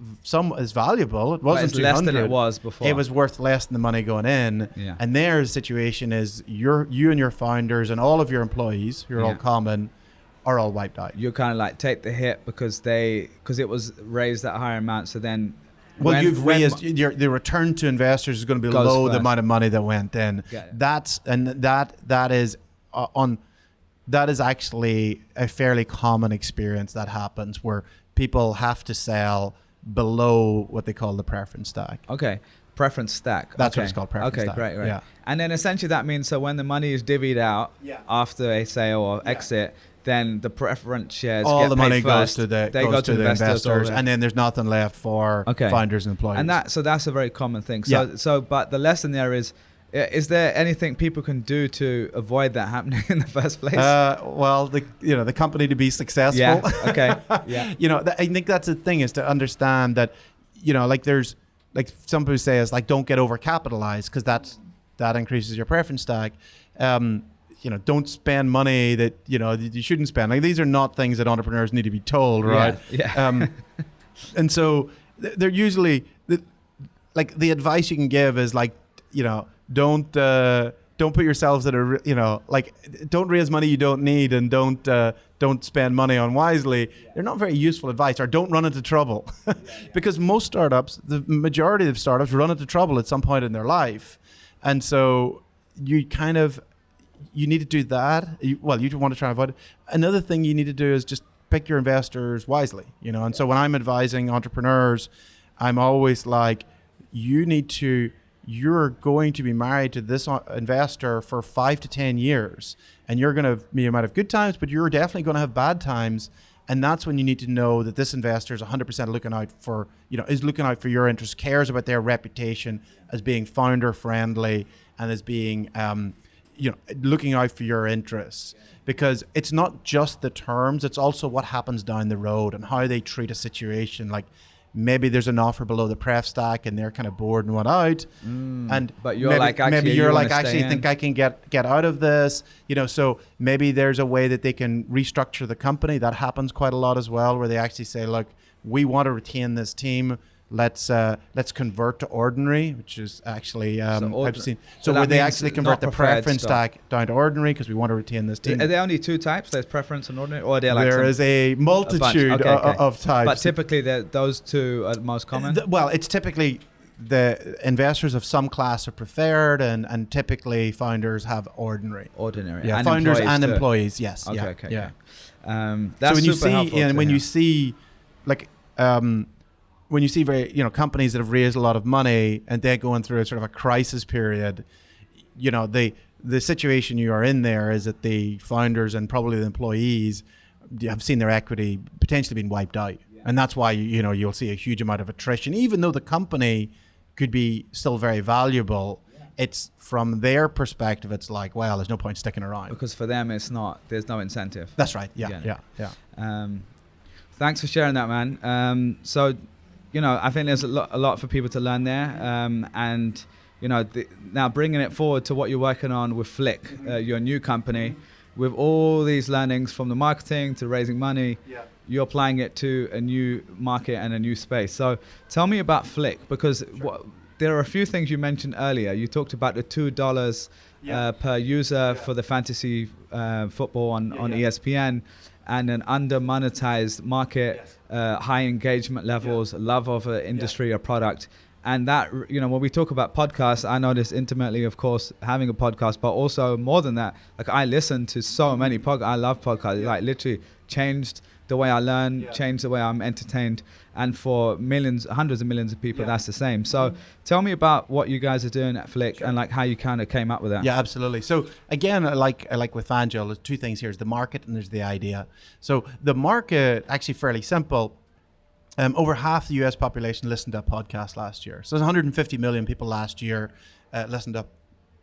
is valuable. It wasn't 200. Less than it was before. It was worth less than the money going in. Yeah. And their situation is you and your founders and all of your employees, who are all common, are all wiped out. You kind of like take the hit because it was raised at a higher amount. So then, well, the return to investors is going to be below the amount of money that went in. That is actually a fairly common experience that happens where people have to sell below what they call the preference stack. Okay. Preference stack. That's what it's called, preference stack. Okay, great. Yeah. And then essentially that means so when the money is divvied out after a sale or exit, then the preference shares all get the paid money first. goes to the investors, and then there's nothing left for founders and employees. And that's a very common thing. So but the lesson there is there anything people can do to avoid that happening in the first place? Well, the company to be successful. Yeah. Okay. Yeah. I think that's the thing, is to understand that, like there's like some people say is like, don't get overcapitalized because that increases your preference stack. Don't spend money that you shouldn't spend. Like these are not things that entrepreneurs need to be told, right? Yeah. And so they're usually the advice you can give is like, don't don't put yourselves in a, don't raise money you don't need, and don't spend money unwisely. They're not very useful advice. Or don't run into trouble. Because most startups, the majority of startups run into trouble at some point in their life. And so you need to do that. You want to try and avoid it. Another thing you need to do is just pick your investors wisely, And so when I'm advising entrepreneurs, I'm always like, you're going to be married to this investor for 5 to 10 years, and you might have good times, but you're definitely going to have bad times. And that's when you need to know that this investor is 100% looking out for your interests, cares about their reputation as being founder friendly, and as being, looking out for your interests. Because it's not just the terms, it's also what happens down the road and how they treat a situation. Like, maybe there's an offer below the pref stack and they're kind of bored and want out. But you're actually think I can get out of this. So maybe there's a way that they can restructure the company. That happens quite a lot as well, where they actually say, look, we want to retain this team. Let's convert to ordinary, which is actually I've seen. So where they actually convert the preference stack down to ordinary because we want to retain this team. Are there only two types? There's preference and ordinary, or are there like there is a multitude of types. But typically, those two are the most common. It's typically the investors of some class are preferred, and typically founders have ordinary. Ordinary. Yeah, and founders employees and too. employees. Yes. Okay. Yeah. That's so super helpful. when you see when you see companies that have raised a lot of money and they're going through a sort of a crisis period, the situation you are in there is that the founders and probably the employees have seen their equity potentially being wiped out. And that's why, you'll see a huge amount of attrition, even though the company could be still very valuable. It's from their perspective, it's like, well, there's no point sticking around. Because for them, there's no incentive. That's right. Yeah. Thanks for sharing that, man. So, I think there's a lot for people to learn there. And, now bringing it forward to what you're working on with Flick, your new company, with all these learnings from the marketing to raising money, you're applying it to a new market and a new space. So tell me about Flick, because there are a few things you mentioned earlier. You talked about the $2 per user for the fantasy football on ESPN, and an under-monetized market, high engagement levels, love of an industry or product. And that, when we talk about podcasts, I know this intimately, of course, having a podcast, but also more than that, like I listen to so many podcasts. I love podcasts. Like literally changed the way I learn, changed the way I'm entertained. And for hundreds of millions of people, that's the same. So tell me about what you guys are doing at Flick and like how you kind of came up with that. Yeah, absolutely. So again, like with FanDuel, there's two things here. There's the market and there's the idea. So the market, actually fairly simple. Over half the US population listened to a podcast last year. So there's 150 million people last year listened to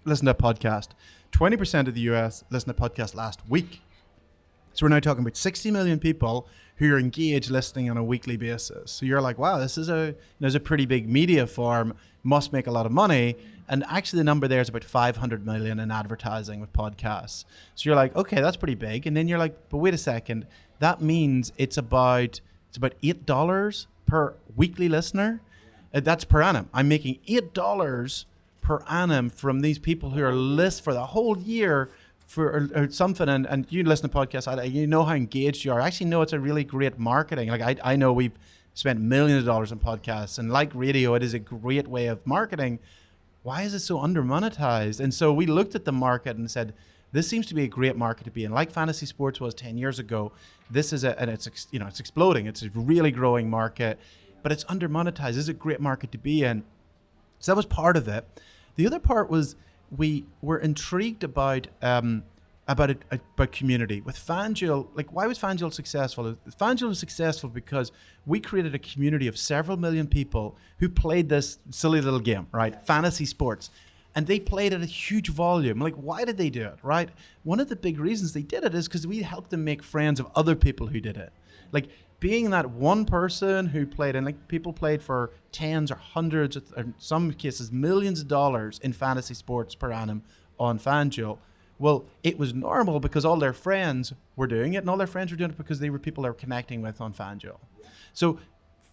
a podcast. 20% of the US listened to a podcast last week. So we're now talking about 60 million people who are engaged listening on a weekly basis. So you're like, wow, this is a pretty big media form, must make a lot of money. And actually the number there is about 500 million in advertising with podcasts. So you're like, okay, that's pretty big. And then you're like, but wait a second, that means it's about $8 per weekly listener. That's per annum. I'm making $8 per annum from these people who are listening for the whole year or something, and you listen to podcasts, you know how engaged you are. I actually know it's a really great marketing. Like I know we've spent millions of dollars on podcasts, and like radio, it is a great way of marketing. Why is it so under monetized? And so we looked at the market and said, this seems to be a great market to be in. Like fantasy sports was 10 years ago, this is it's exploding. It's a really growing market, but it's under monetized. This is a great market to be in. So that was part of it. The other part was we were intrigued about community. With FanDuel, like why was FanDuel successful? FanDuel was successful because we created a community of several million people who played this silly little game, right? Fantasy sports. And they played at a huge volume. Like, why did they do it, right? One of the big reasons they did it is because we helped them make friends of other people who did it. Like, being that one person who played, and like people played for tens or hundreds, or in some cases millions of dollars in fantasy sports per annum on FanDuel. Well, it was normal because all their friends were doing it, and all their friends were doing it because they were people they were connecting with on FanDuel. So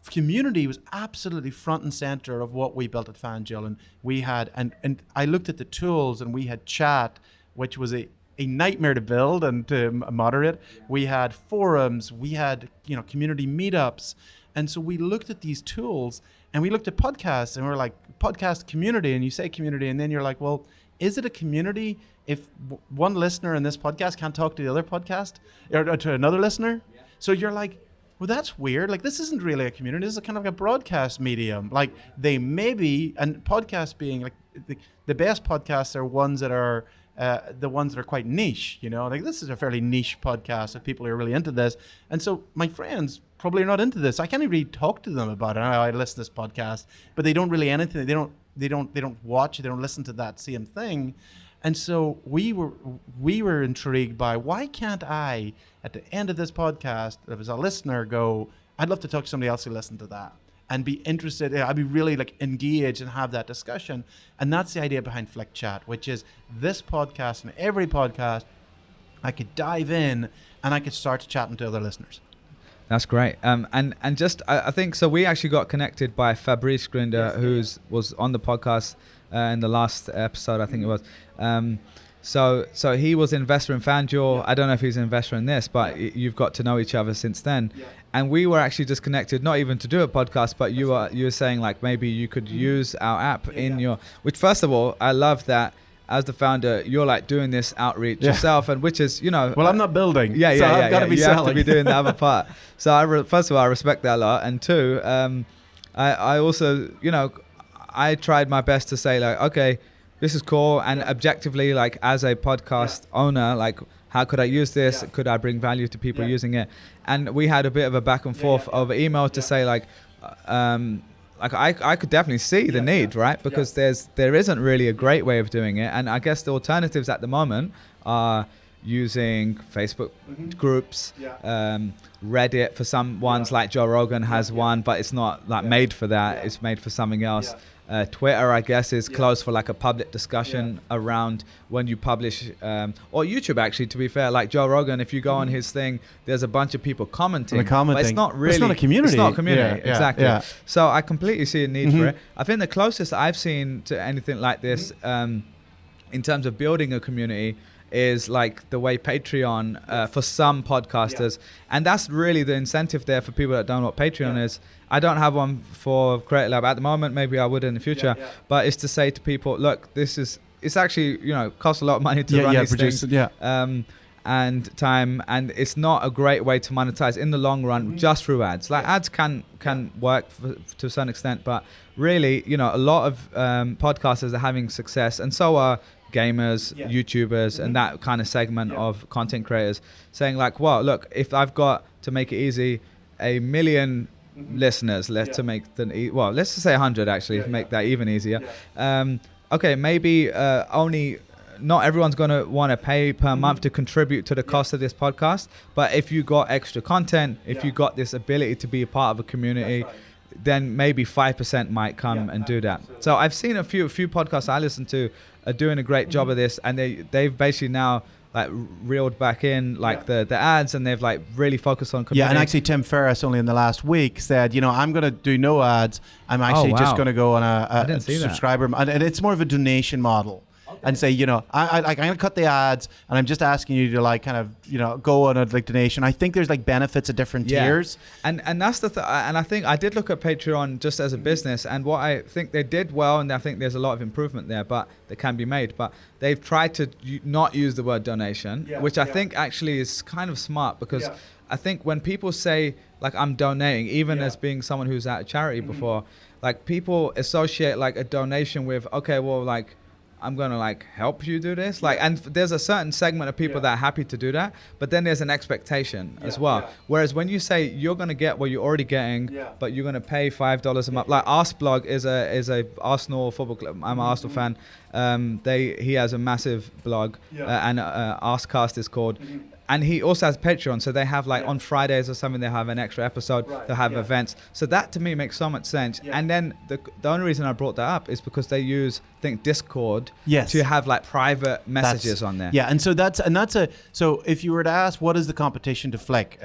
community was absolutely front and center of what we built at FanDuel. And we had, and I looked at the tools, and we had chat, which was a nightmare to build and to moderate. We had forums, we had, community meetups. And so we looked at these tools, and we looked at podcasts, and we were like, podcast community, and you say community, and then you're like, well, is it a community if one listener in this podcast can't talk to the other podcast or to another listener? Yeah. So you're like, well, that's weird. Like, this isn't really a community. This is kind of like a broadcast medium. Like, they may be, and podcasts being like the best podcasts are ones that are the ones that are quite niche. Like, this is a fairly niche podcast if people are really into this. And so my friends probably are not into this. I can't even really talk to them about it. I listen to this podcast, but they don't really anything. They don't watch. They don't listen to that same thing. And so we were intrigued by, why can't I, at the end of this podcast, as a listener, go, I'd love to talk to somebody else who listened to that and be interested. I'd be really engaged and have that discussion. And that's the idea behind Flick Chat, which is this podcast and every podcast, I could dive in and I could start chatting to other listeners. That's great. And just, I think, so we actually got connected by Fabrice Grinder, who was on the podcast in the last episode, I think it was. So he was an investor in FanDuel. I don't know if he's an investor in this, but you've got to know each other since then. Yeah. And we were actually just connected, not even to do a podcast, but you were saying like maybe you could use our app in your, which first of all, I love that. As the founder, you're like doing this outreach yourself, and which is, well, I'm not building. Yeah. I've got to be selling. You have to be doing the other part. So first of all, I respect that a lot, and two, I also, I tried my best to say like, okay, this is cool, and objectively, like as a podcast owner, like how could I use this? Could I bring value to people using it? And we had a bit of a back and forth over email to say like I could definitely see the need, right? Because there isn't really a great way of doing it. And I guess the alternatives at the moment are using Facebook groups, Reddit for some ones, like Joe Rogan has one, but it's not like made for that. It's made for something else. Twitter, I guess, is closed for like a public discussion around when you publish, or YouTube actually, to be fair, like Joe Rogan, if you go on his thing, there's a bunch of people commenting. But it's not really, it's not a community. It's not a community, exactly. Yeah. So I completely see a need for it. I think the closest I've seen to anything like this, in terms of building a community, is like the way Patreon for some podcasters, and that's really the incentive there for people that don't know what Patreon is. I don't have one for Creative Lab at the moment. Maybe I would in the future. But it's to say to people, look, it's actually costs a lot of money to run these things, and time, and it's not a great way to monetize in the long run just through ads. Like ads can work to a certain extent, but really, a lot of podcasters are having success, and so are gamers, YouTubers, and that kind of segment of content creators, saying like, well, look, if I've got to make it easy, 1 million listeners, let's just say 100 actually, to make that even easier. Okay, maybe only not everyone's going to want to pay per month to contribute to the cost of this podcast, but if you got extra content, if you got this ability to be a part of a community, then maybe 5% might come and do that. So I've seen a few podcasts I listen to are doing a great job of this, and they've basically now like reeled back in like the ads, and they've like really focused on community. Yeah, and actually Tim Ferriss only in the last week said, I'm going to do no ads. I'm actually just going to go on a subscriber, and it's more of a donation model. And say, I'm going to cut the ads, and I'm just asking you to like kind of, go on a like donation. I think there's like benefits at different tiers. And that's the and I think I did look at Patreon just as a business, and what I think they did well, and I think there's a lot of improvement there, but that can be made. But they've tried to not use the word donation, which I think actually is kind of smart, because I think when people say like I'm donating, even as being someone who's at a charity before, like people associate like a donation with, okay, well, like I'm going to like help you do this. Like, and there's a certain segment of people that are happy to do that, but then there's an expectation as well. Whereas when you say you're going to get what you're already getting, but you're going to pay $5 a month, like Arseblog is a Arsenal football club. I'm an Arsenal fan. He has a massive blog, and Askcast is called. And he also has Patreon, so they have on Fridays or something, they have an extra episode, they'll have events. So that to me makes so much sense. And then the only reason I brought that up is because they use, I think, Discord to have private messages on there. Yeah, and so so if you were to ask what is the competition to Flick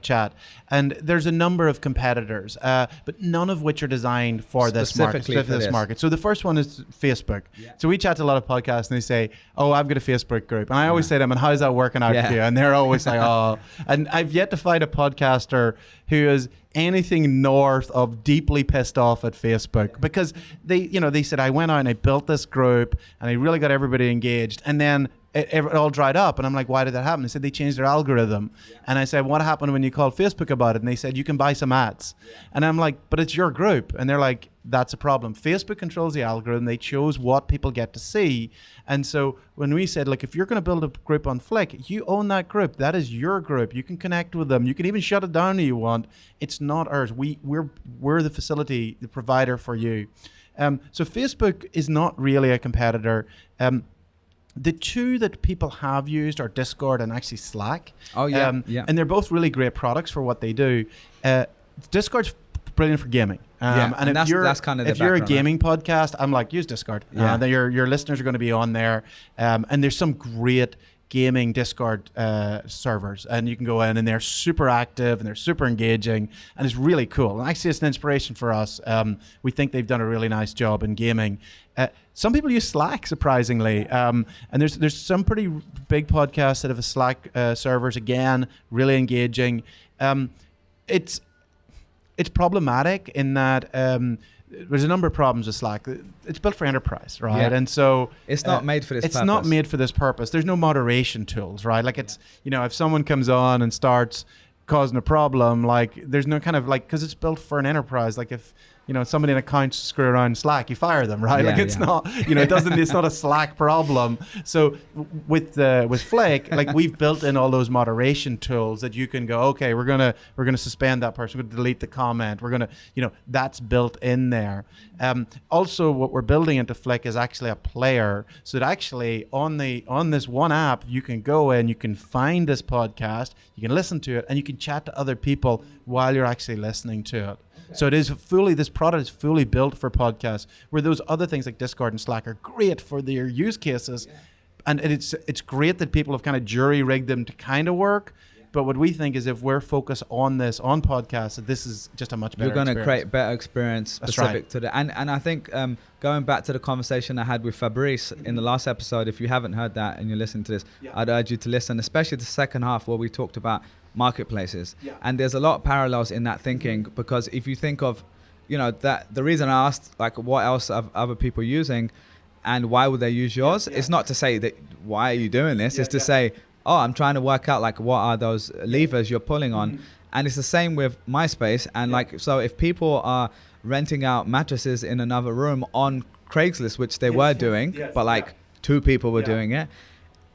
Chat, and there's a number of competitors, but none of which are designed for this market. So the first one is Facebook. So we chat to a lot of podcasts and they say, oh, I've got a Facebook group. And I always say to them, and how's that working out for you? And they're always like, oh. And I've yet to find a podcaster who is anything north of deeply pissed off at Facebook, because they said, I went out and I built this group and I really got everybody engaged, and then it all dried up. And I'm like, why did that happen? They said they changed their algorithm. And I said, what happened when you called Facebook about it? And they said, you can buy some ads. And I'm like, but it's your group. And they're like, that's a problem. Facebook controls the algorithm. They chose what people get to see. And so when we said, if you're going to build a group on Flick, you own that group. That is your group. You can connect with them. You can even shut it down if you want. It's not ours. We're the facility, the provider for you. So Facebook is not really a competitor. The two that people have used are Discord and actually Slack. Oh, yeah. And they're both really great products for what they do. Discord's brilliant for gaming. And if you're a gaming podcast, I'm like, use Discord. Your listeners are going to be on there. And there's some great gaming Discord servers, and you can go in and they're super active and they're super engaging, and it's really cool. And actually, it's an inspiration for us. We think they've done a really nice job in gaming. Some people use Slack, surprisingly, and there's some pretty big podcasts that have a Slack servers, again, really engaging. It's problematic in that there's a number of problems with Slack. It's built for enterprise, right? Yeah. And so it's not made for this purpose. It's not made for this purpose. There's no moderation tools, right? It's, if someone comes on and starts causing a problem, there's no because it's built for an enterprise. If somebody in accounts screw around Slack, you fire them, right? It's not, it's not a Slack problem. So with Flick, we've built in all those moderation tools that you can go, okay, we're gonna suspend that person, we're gonna delete the comment, we're gonna, that's built in there. Also, what we're building into Flick is actually a player, so that actually on this one app, you can go in, you can find this podcast, you can listen to it, and you can chat to other people while you're actually listening to it. So this product is fully built for podcasts, where those other things like Discord and Slack are great for their use cases. And it's great that people have kind of jury-rigged them to kind of work. But what we think is if we're focused on this, on podcasts, that this is just a much better experience. You're going to create better experience specific to that. And I think going back to the conversation I had with Fabrice in the last episode, if you haven't heard that and you're listening to this, I'd urge you to listen, especially the second half where we talked about marketplaces. And there's a lot of parallels in that thinking, because if you think of, that the reason I asked, what else are other people using and why would they use yours? It's not to say that, why are you doing this? It's to say, oh, I'm trying to work out what are those levers you're pulling on. And it's the same with MySpace. And so if people are renting out mattresses in another room on Craigslist, which they were doing, but two people were doing it,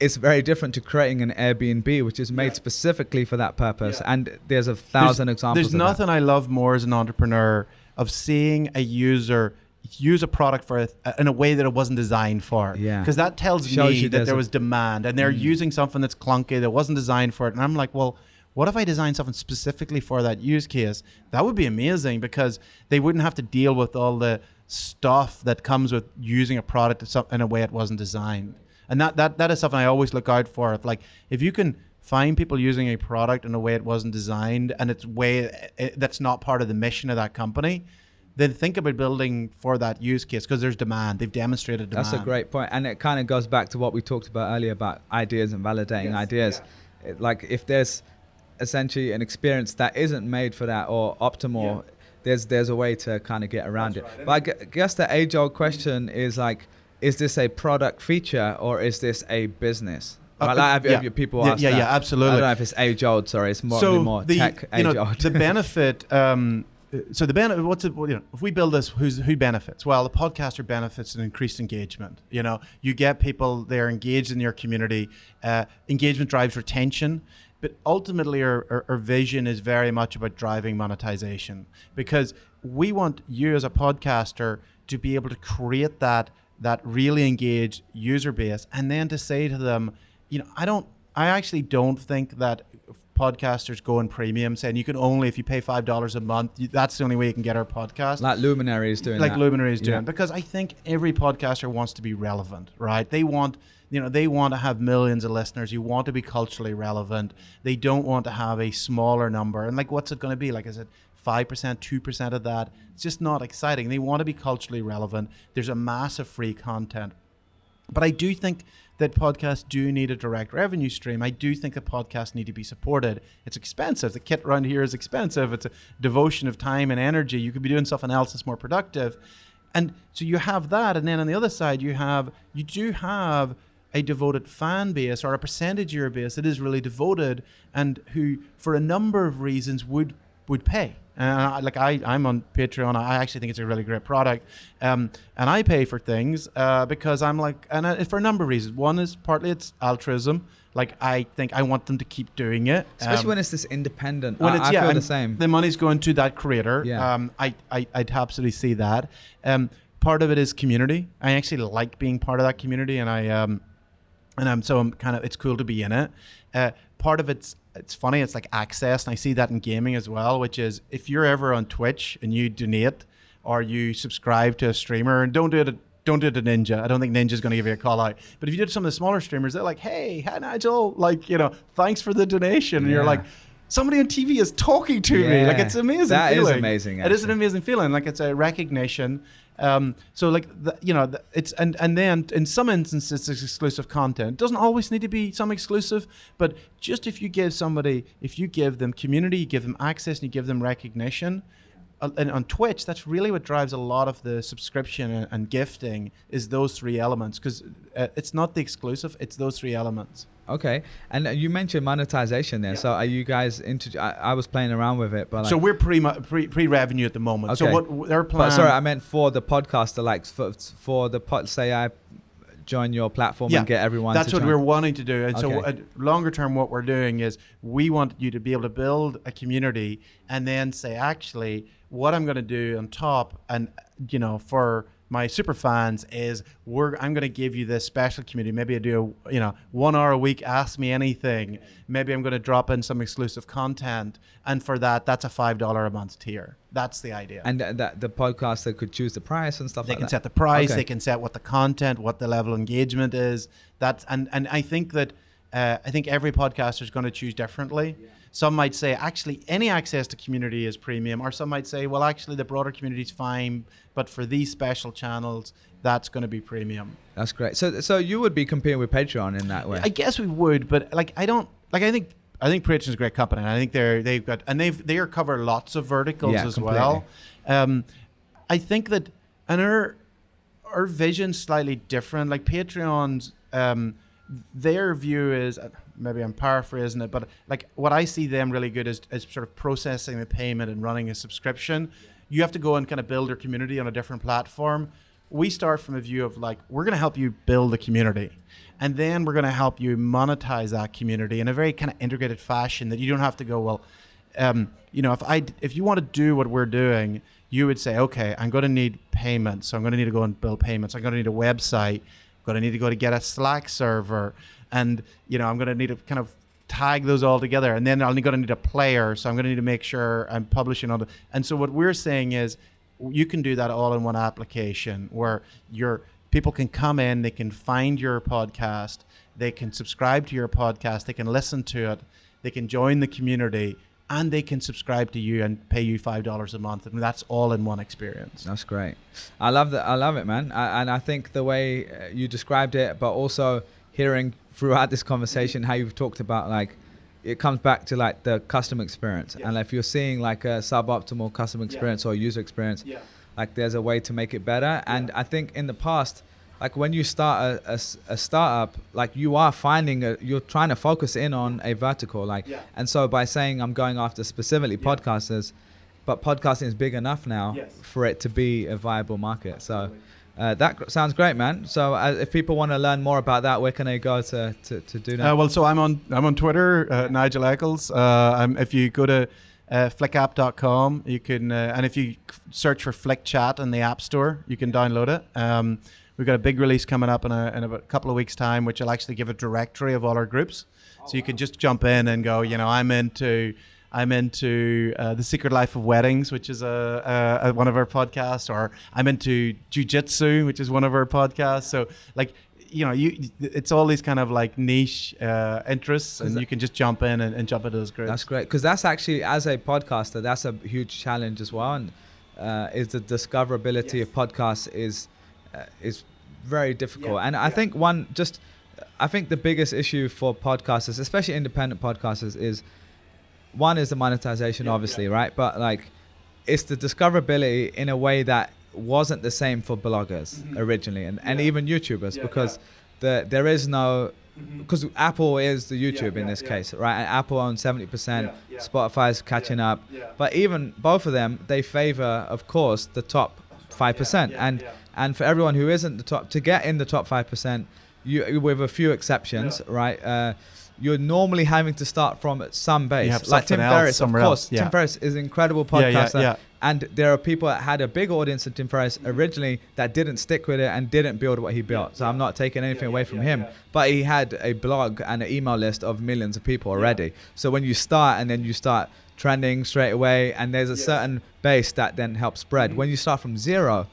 it's very different to creating an Airbnb, which is made specifically for that purpose. And there's 1,000 examples of that. There's nothing I love more as an entrepreneur of seeing a user use a product in a way that it wasn't designed for. Because that tells me that there was demand, and they're using something that's clunky that wasn't designed for it. And I'm like, well, what if I designed something specifically for that use case? That would be amazing, because they wouldn't have to deal with all the stuff that comes with using a product in a way it wasn't designed. And that is something I always look out for. If you can find people using a product in a way it wasn't designed, and that's not part of the mission of that company, then think about building for that use case, because there's demand. They've demonstrated demand. That's a great point. And it kind of goes back to what we talked about earlier about ideas and validating ideas. If there's essentially an experience that isn't made for that or optimal, there's a way to kind of get around it. Right. But I guess the age-old question is is this a product feature or is this a business? Have people ask that? Yeah, absolutely. I don't know if it's age-old, sorry. It's more tech age-old. The benefit... So the benefit, if we build this, who benefits? Well, the podcaster benefits an increased engagement. You get people, they're engaged in your community. Engagement drives retention, but ultimately our vision is very much about driving monetization, because we want you as a podcaster to be able to create that that really engaged user base, and then to say to them, I actually don't think that podcasters go in premium, saying you can only, if you pay $5 a month, that's the only way you can get our podcast. Like Luminary is doing like that. Luminary is doing, because I think every podcaster wants to be relevant, right? They want to have millions of listeners. You want to be culturally relevant. They don't want to have a smaller number. And like, what's it going to be? Like I said, 5%, 2% of that. It's just not exciting. They want to be culturally relevant. There's a massive free content. But I do think that podcasts do need a direct revenue stream. I do think that podcasts need to be supported. It's expensive. The kit around here is expensive. It's a devotion of time and energy. You could be doing something else that's more productive. And so you have that. And then on the other side, you do have a devoted fan base, or a percentage of your base that is really devoted and who, for a number of reasons, would pay. I'm on Patreon. I actually think it's a really great product, and I pay for things because I'm like, for a number of reasons. One is partly it's altruism. Like, I think I want them to keep doing it, especially when it's this independent. When I feel the same. The money's going to that creator. Yeah. I'd absolutely see that. Part of it is community. I actually like being part of that community, and it's cool to be in it. Part of it's funny, it's like access, and I see that in gaming as well, which is if you're ever on Twitch and you donate or you subscribe to a streamer, and don't do it to Ninja. I don't think Ninja's going to give you a call out. But if you did some of the smaller streamers, they're like, hey, hi Nigel, thanks for the donation. And you're like, somebody on TV is talking to me. Like, it's amazing. That feeling. Is amazing. Actually. It is an amazing feeling. Like, it's a recognition. It's and then in some instances it's exclusive content. It doesn't always need to be some exclusive, but just if you give them community, you give them access, and you give them recognition. And on Twitch, that's really what drives a lot of the subscription and gifting, is those three elements, because it's not the exclusive, it's those three elements. Okay, and you mentioned monetization there. Yeah. So are you guys into? I was playing around with it, but so we're pre-revenue at the moment. Okay. So what their plan? But sorry, I meant for the podcaster, like for the pod. Say I join your platform and get everyone. That's what join. we're wanting to do. And so longer term, what we're doing is we want you to be able to build a community, and then say, actually, what I'm going to do on top, and for my super fans is I'm going to give you this special community. Maybe I do 1 hour a week, ask me anything. Maybe I'm going to drop in some exclusive content, and for that's a $5 a month tier. That's the idea. And that the podcaster could choose the price and stuff. They like can that. set the price. Okay. They can set what the content, what the level of engagement is. And I think that I think every podcaster is going to choose differently. Yeah. Some might say, actually, any access to community is premium. Or some might say, well, actually, the broader community is fine, but for these special channels, that's going to be premium. That's great. So you would be competing with Patreon in that way? I guess we would, but I think Patreon's a great company. And I think they cover lots of verticals as completely. Well. I think that, and our vision's slightly different. Like Patreon's, their view is, maybe I'm paraphrasing it, but like what I see them really good is sort of processing the payment and running a subscription. You have to go and kind of build your community on a different platform. We start from a view of like, we're going to help you build a community, and then we're going to help you monetize that community in a very kind of integrated fashion that you don't have to go, well, if you want to do what we're doing, you would say, okay, I'm going to need payments. So I'm going to need to go and build payments. I'm going to need a website. I'm going to need to go to get a Slack server. And, I'm going to need to kind of tag those all together. And then I'm going to need a player. So I'm going to need to make sure I'm publishing all the. And so what we're saying is you can do that all in one application where people can come in, they can find your podcast, they can subscribe to your podcast, they can listen to it, they can join the community, and they can subscribe to you and pay you $5 a month. And that's all in one experience. That's great. I love that. I love it, man. And I think the way you described it, but also hearing throughout this conversation how you've talked about, like, it comes back to like the customer experience. Yes. And if you're seeing like a suboptimal customer experience or user experience, like there's a way to make it better. And I think in the past, like when you start a startup, like you are you're trying to focus in on a vertical, like, and so by saying I'm going after specifically podcasters, but podcasting is big enough now for it to be a viable market. Absolutely. So that sounds great, man. So if people want to learn more about that, where can they go to do that? So I'm on Twitter, Nigel Eccles. If you go to flickapp.com, you can, and if you search for Flick Chat in the App Store, you can download it. we've got a big release coming up in about a couple of weeks' time, which will actually give a directory of all our groups. So you can just jump in and go, I'm into The Secret Life of Weddings, which is a one of our podcasts, or I'm into jiu-jitsu, which is one of our podcasts. So like, it's all these kind of like niche interests, and you can just jump in and jump into those groups. That's great, because that's actually, as a podcaster, that's a huge challenge as well. And is the discoverability of podcasts is very difficult. And I think the biggest issue for podcasters, especially independent podcasters, is the monetization, obviously, right? But like, it's the discoverability in a way that wasn't the same for bloggers originally, and even YouTubers, because there is no, because Apple is the YouTube in this case, right? And Apple owns 70%, Spotify's catching up, but even both of them, they favor, of course, the top 5%, and for everyone who isn't the top, to get in the top 5%, you, with a few exceptions, right? You're normally having to start from some base. Like Tim Ferriss, of course. Tim Ferriss is an incredible podcaster. And there are people that had a big audience of Tim Ferriss originally that didn't stick with it and didn't build what he built. So I'm not taking anything away from him. But he had a blog and an email list of millions of people already. So when you start and then you start trending straight away, and there's a certain base that then helps spread. When you start from zero,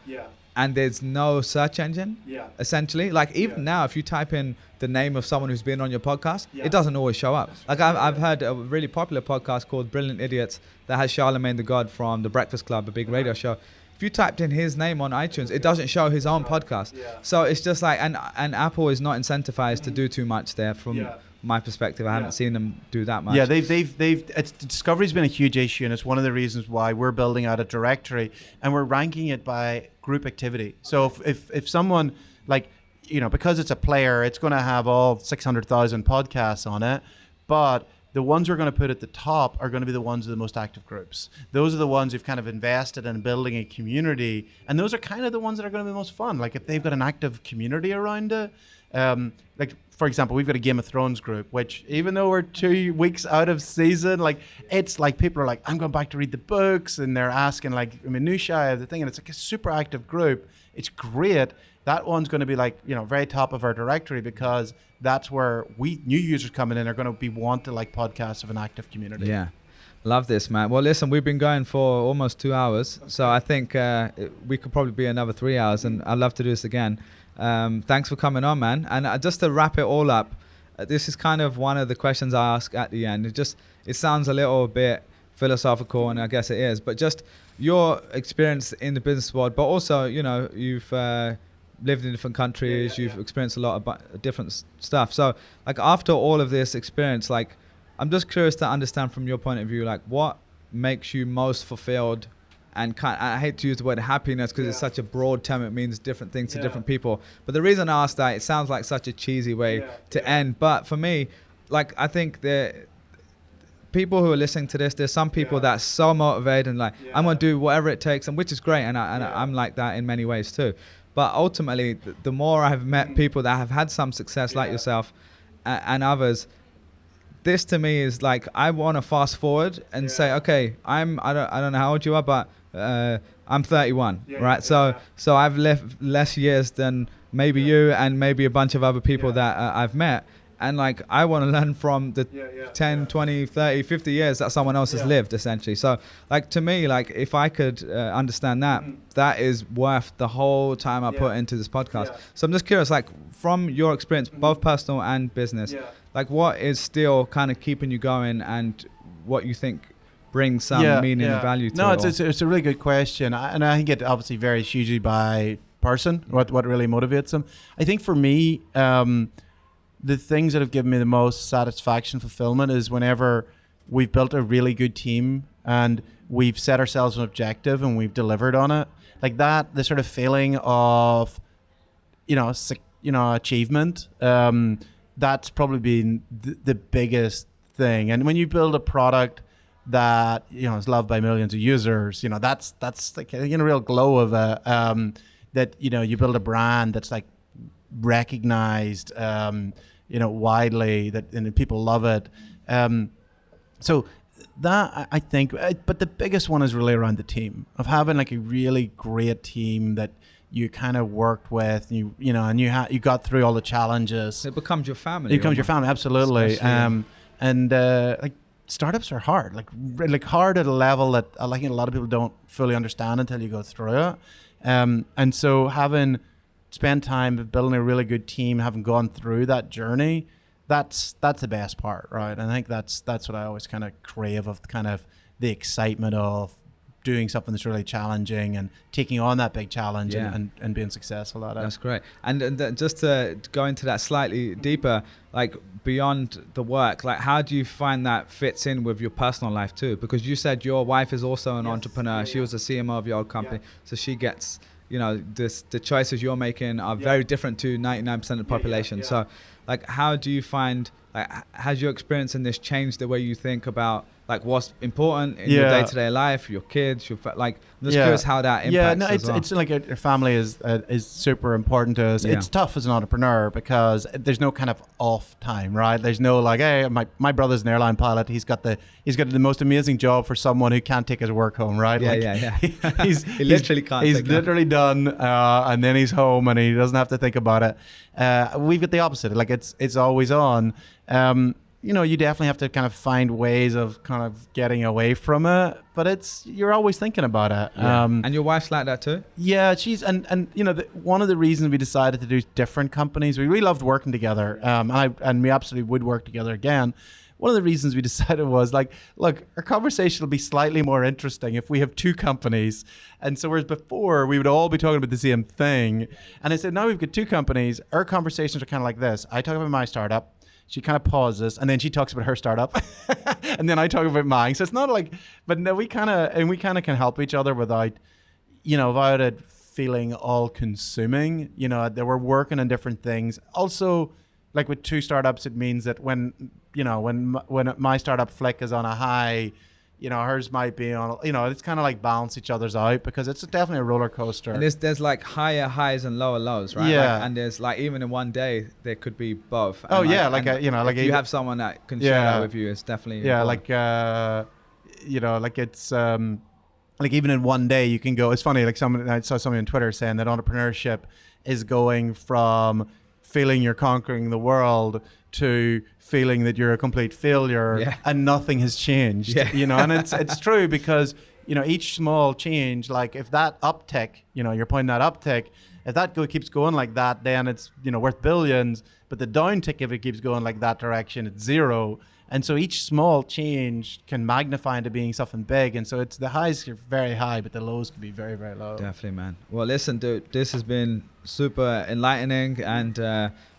and there's no search engine, essentially. Like even now, if you type in the name of someone who's been on your podcast, it doesn't always show up. Like I've heard a really popular podcast called Brilliant Idiots that has Charlemagne the God from The Breakfast Club, a big radio show. If you typed in his name on iTunes, it doesn't show his own podcast. So it's just like, and Apple is not incentivized to do too much there from my perspective. I haven't seen them do that much. Yeah, discovery's been a huge issue, and it's one of the reasons why we're building out a directory, and we're ranking it by group activity. So if someone, like, because it's a player, it's going to have all 600,000 podcasts on it, but the ones we're going to put at the top are going to be the ones of the most active groups. Those are the ones who've kind of invested in building a community, and those are kind of the ones that are going to be the most fun. Like if they've got an active community around it, like for example, we've got a Game of Thrones group, which even though we're 2 weeks out of season, like it's like people are like, I'm going back to read the books, and they're asking like minutiae of the thing, and it's like a super active group. It's great. That one's going to be like, very top of our directory, because that's where new users coming in are going to be want to like podcasts of an active community. Yeah. Love this, man. Well, listen, we've been going for almost 2 hours. So I think we could probably be another 3 hours, and I'd love to do this again. Thanks for coming on, man. And just to wrap it all up, this is kind of one of the questions I ask at the end. It sounds a little bit philosophical, and I guess it is, but just your experience in the business world, but also, you've lived in different countries, you've experienced a lot of different stuff. So like after all of this experience, like I'm just curious to understand from your point of view, like what makes you most fulfilled, and I hate to use the word happiness because it's such a broad term, it means different things to different people. But the reason I asked that, it sounds like such a cheesy way to end. But for me, like I think that people who are listening to this, there's some people that are so motivated and like, I'm going to do whatever it takes, and which is great. And I'm like that in many ways too. But ultimately, the more I've met people that have had some success like yourself and others, this to me is like, I want to fast forward and say, okay, I don't know how old you are, but I'm 31, right? So I've lived less years than maybe you and maybe a bunch of other people that I've met. And like, I want to learn from the 10, 20, 30, 50 years that someone else has lived, essentially. So like, to me, like if I could understand that, that is worth the whole time I put into this podcast. So I'm just curious, like from your experience, both personal and business, like what is still kind of keeping you going, and what you think brings some meaning and value to it? It's a really good question. And I think it obviously varies hugely by person, what really motivates them. I think for me, the things that have given me the most satisfaction, fulfillment, is whenever we've built a really good team and we've set ourselves an objective and we've delivered on it. Like that, the sort of feeling of, achievement. That's probably been the biggest thing. And when you build a product that is loved by millions of users, that's like a real glow of that. You build a brand that's like recognized, widely, and people love it. So that, I think, but the biggest one is really around the team, of having like a really great team that you kind of worked with, and you got through all the challenges. It becomes your family. It becomes your family, absolutely. Like startups are hard, like hard at a level that a lot of people don't fully understand until you go through it. And so having spent time building a really good team, having gone through that journey, that's the best part, right? And I think that's what I always kind of crave, of kind of the excitement of doing something that's really challenging and taking on that big challenge and being successful at it. That's great. And just to go into that slightly deeper, like beyond the work, like how do you find that fits in with your personal life too? Because you said your wife is also an entrepreneur. She was a CMO of your old company. So she gets, the choices you're making are very different to 99% of the population. So like, how do you find, like, has your experience in this changed the way you think about like what's important in your day-to-day life, your kids, I'm just curious how that impacts it's like our family is super important to us. It's tough as an entrepreneur because there's no kind of off time, right? There's no like, hey, my brother's an airline pilot. He's got the most amazing job for someone who can't take his work home, right? He literally can't. He's literally done, and then he's home and he doesn't have to think about it. We've got the opposite. Like it's always on. You definitely have to kind of find ways of kind of getting away from it, but you're always thinking about it. And your wife's like that too? Yeah, she's, and one of the reasons we decided to do different companies, we really loved working together, and we absolutely would work together again. One of the reasons we decided was like, look, our conversation will be slightly more interesting if we have two companies. And so whereas before we would all be talking about the same thing. And I said, now we've got two companies, our conversations are kind of like this. I talk about my startup. She kind of pauses and then she talks about her startup and then I talk about mine. So it's not like, but no, we kind of can help each other without it feeling all consuming, that we're working on different things. Also, like with two startups, it means that when my startup Flick is on a high, hers might be on, it's kind of like balance each other's out because it's definitely a roller coaster. And there's like higher highs and lower lows, right? Yeah. And there's like, even in one day, there could be both. And if you have someone that can share that with you, it's definitely important. It's like even in one day you can go, it's funny, like I saw somebody on Twitter saying that entrepreneurship is going from feeling you're conquering the world to feeling that you're a complete failure and nothing has changed, and it's true because, each small change, like if that uptick, you're pointing that uptick, if that keeps going like that, then it's, worth billions, but the downtick, if it keeps going like that direction, it's zero. And so each small change can magnify into being something big. And so it's the highs are very high, but the lows can be very, very low. Definitely, man. Well, listen, dude, this has been super enlightening and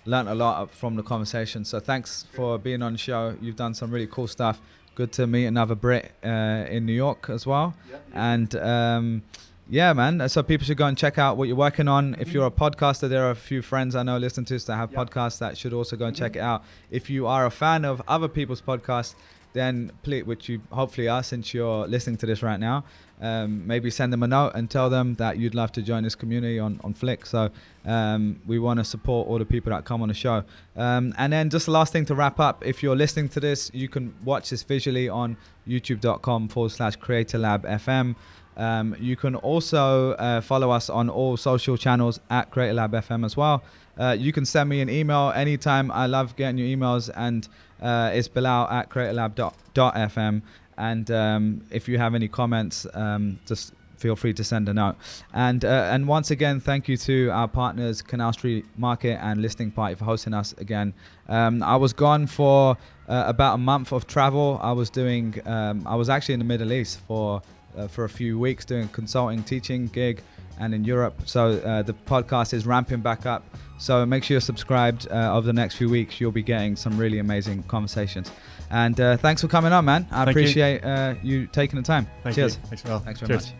learned a lot from the conversation. So thanks for being on the show. You've done some really cool stuff. Good to meet another Brit in New York as well. And man. So people should go and check out what you're working on. If you're a podcaster, there are a few friends I know listen to us that have podcasts that should also go and check it out. If you are a fan of other people's podcasts, then please, which you hopefully are since you're listening to this right now, maybe send them a note and tell them that you'd love to join this community on Flick. So we want to support all the people that come on the show. And then just the last thing to wrap up, if you're listening to this, you can watch this visually on youtube.com/CreatorLabFM. You can also follow us on all social channels at CreatorLabFM as well. You can send me an email anytime. I love getting your emails, and it's Bilal@CreatorLab.fm. And if you have any comments, just feel free to send a note. And once again, thank you to our partners, Canal Street Market and Listing Party, for hosting us again. I was gone for about a month of travel. I was actually in the Middle East for a few weeks doing consulting, teaching gig, and in Europe. So the podcast is ramping back up. So make sure you're subscribed. Over the next few weeks, you'll be getting some really amazing conversations. And thanks for coming on, man. I appreciate you taking the time. Cheers. Thanks very much.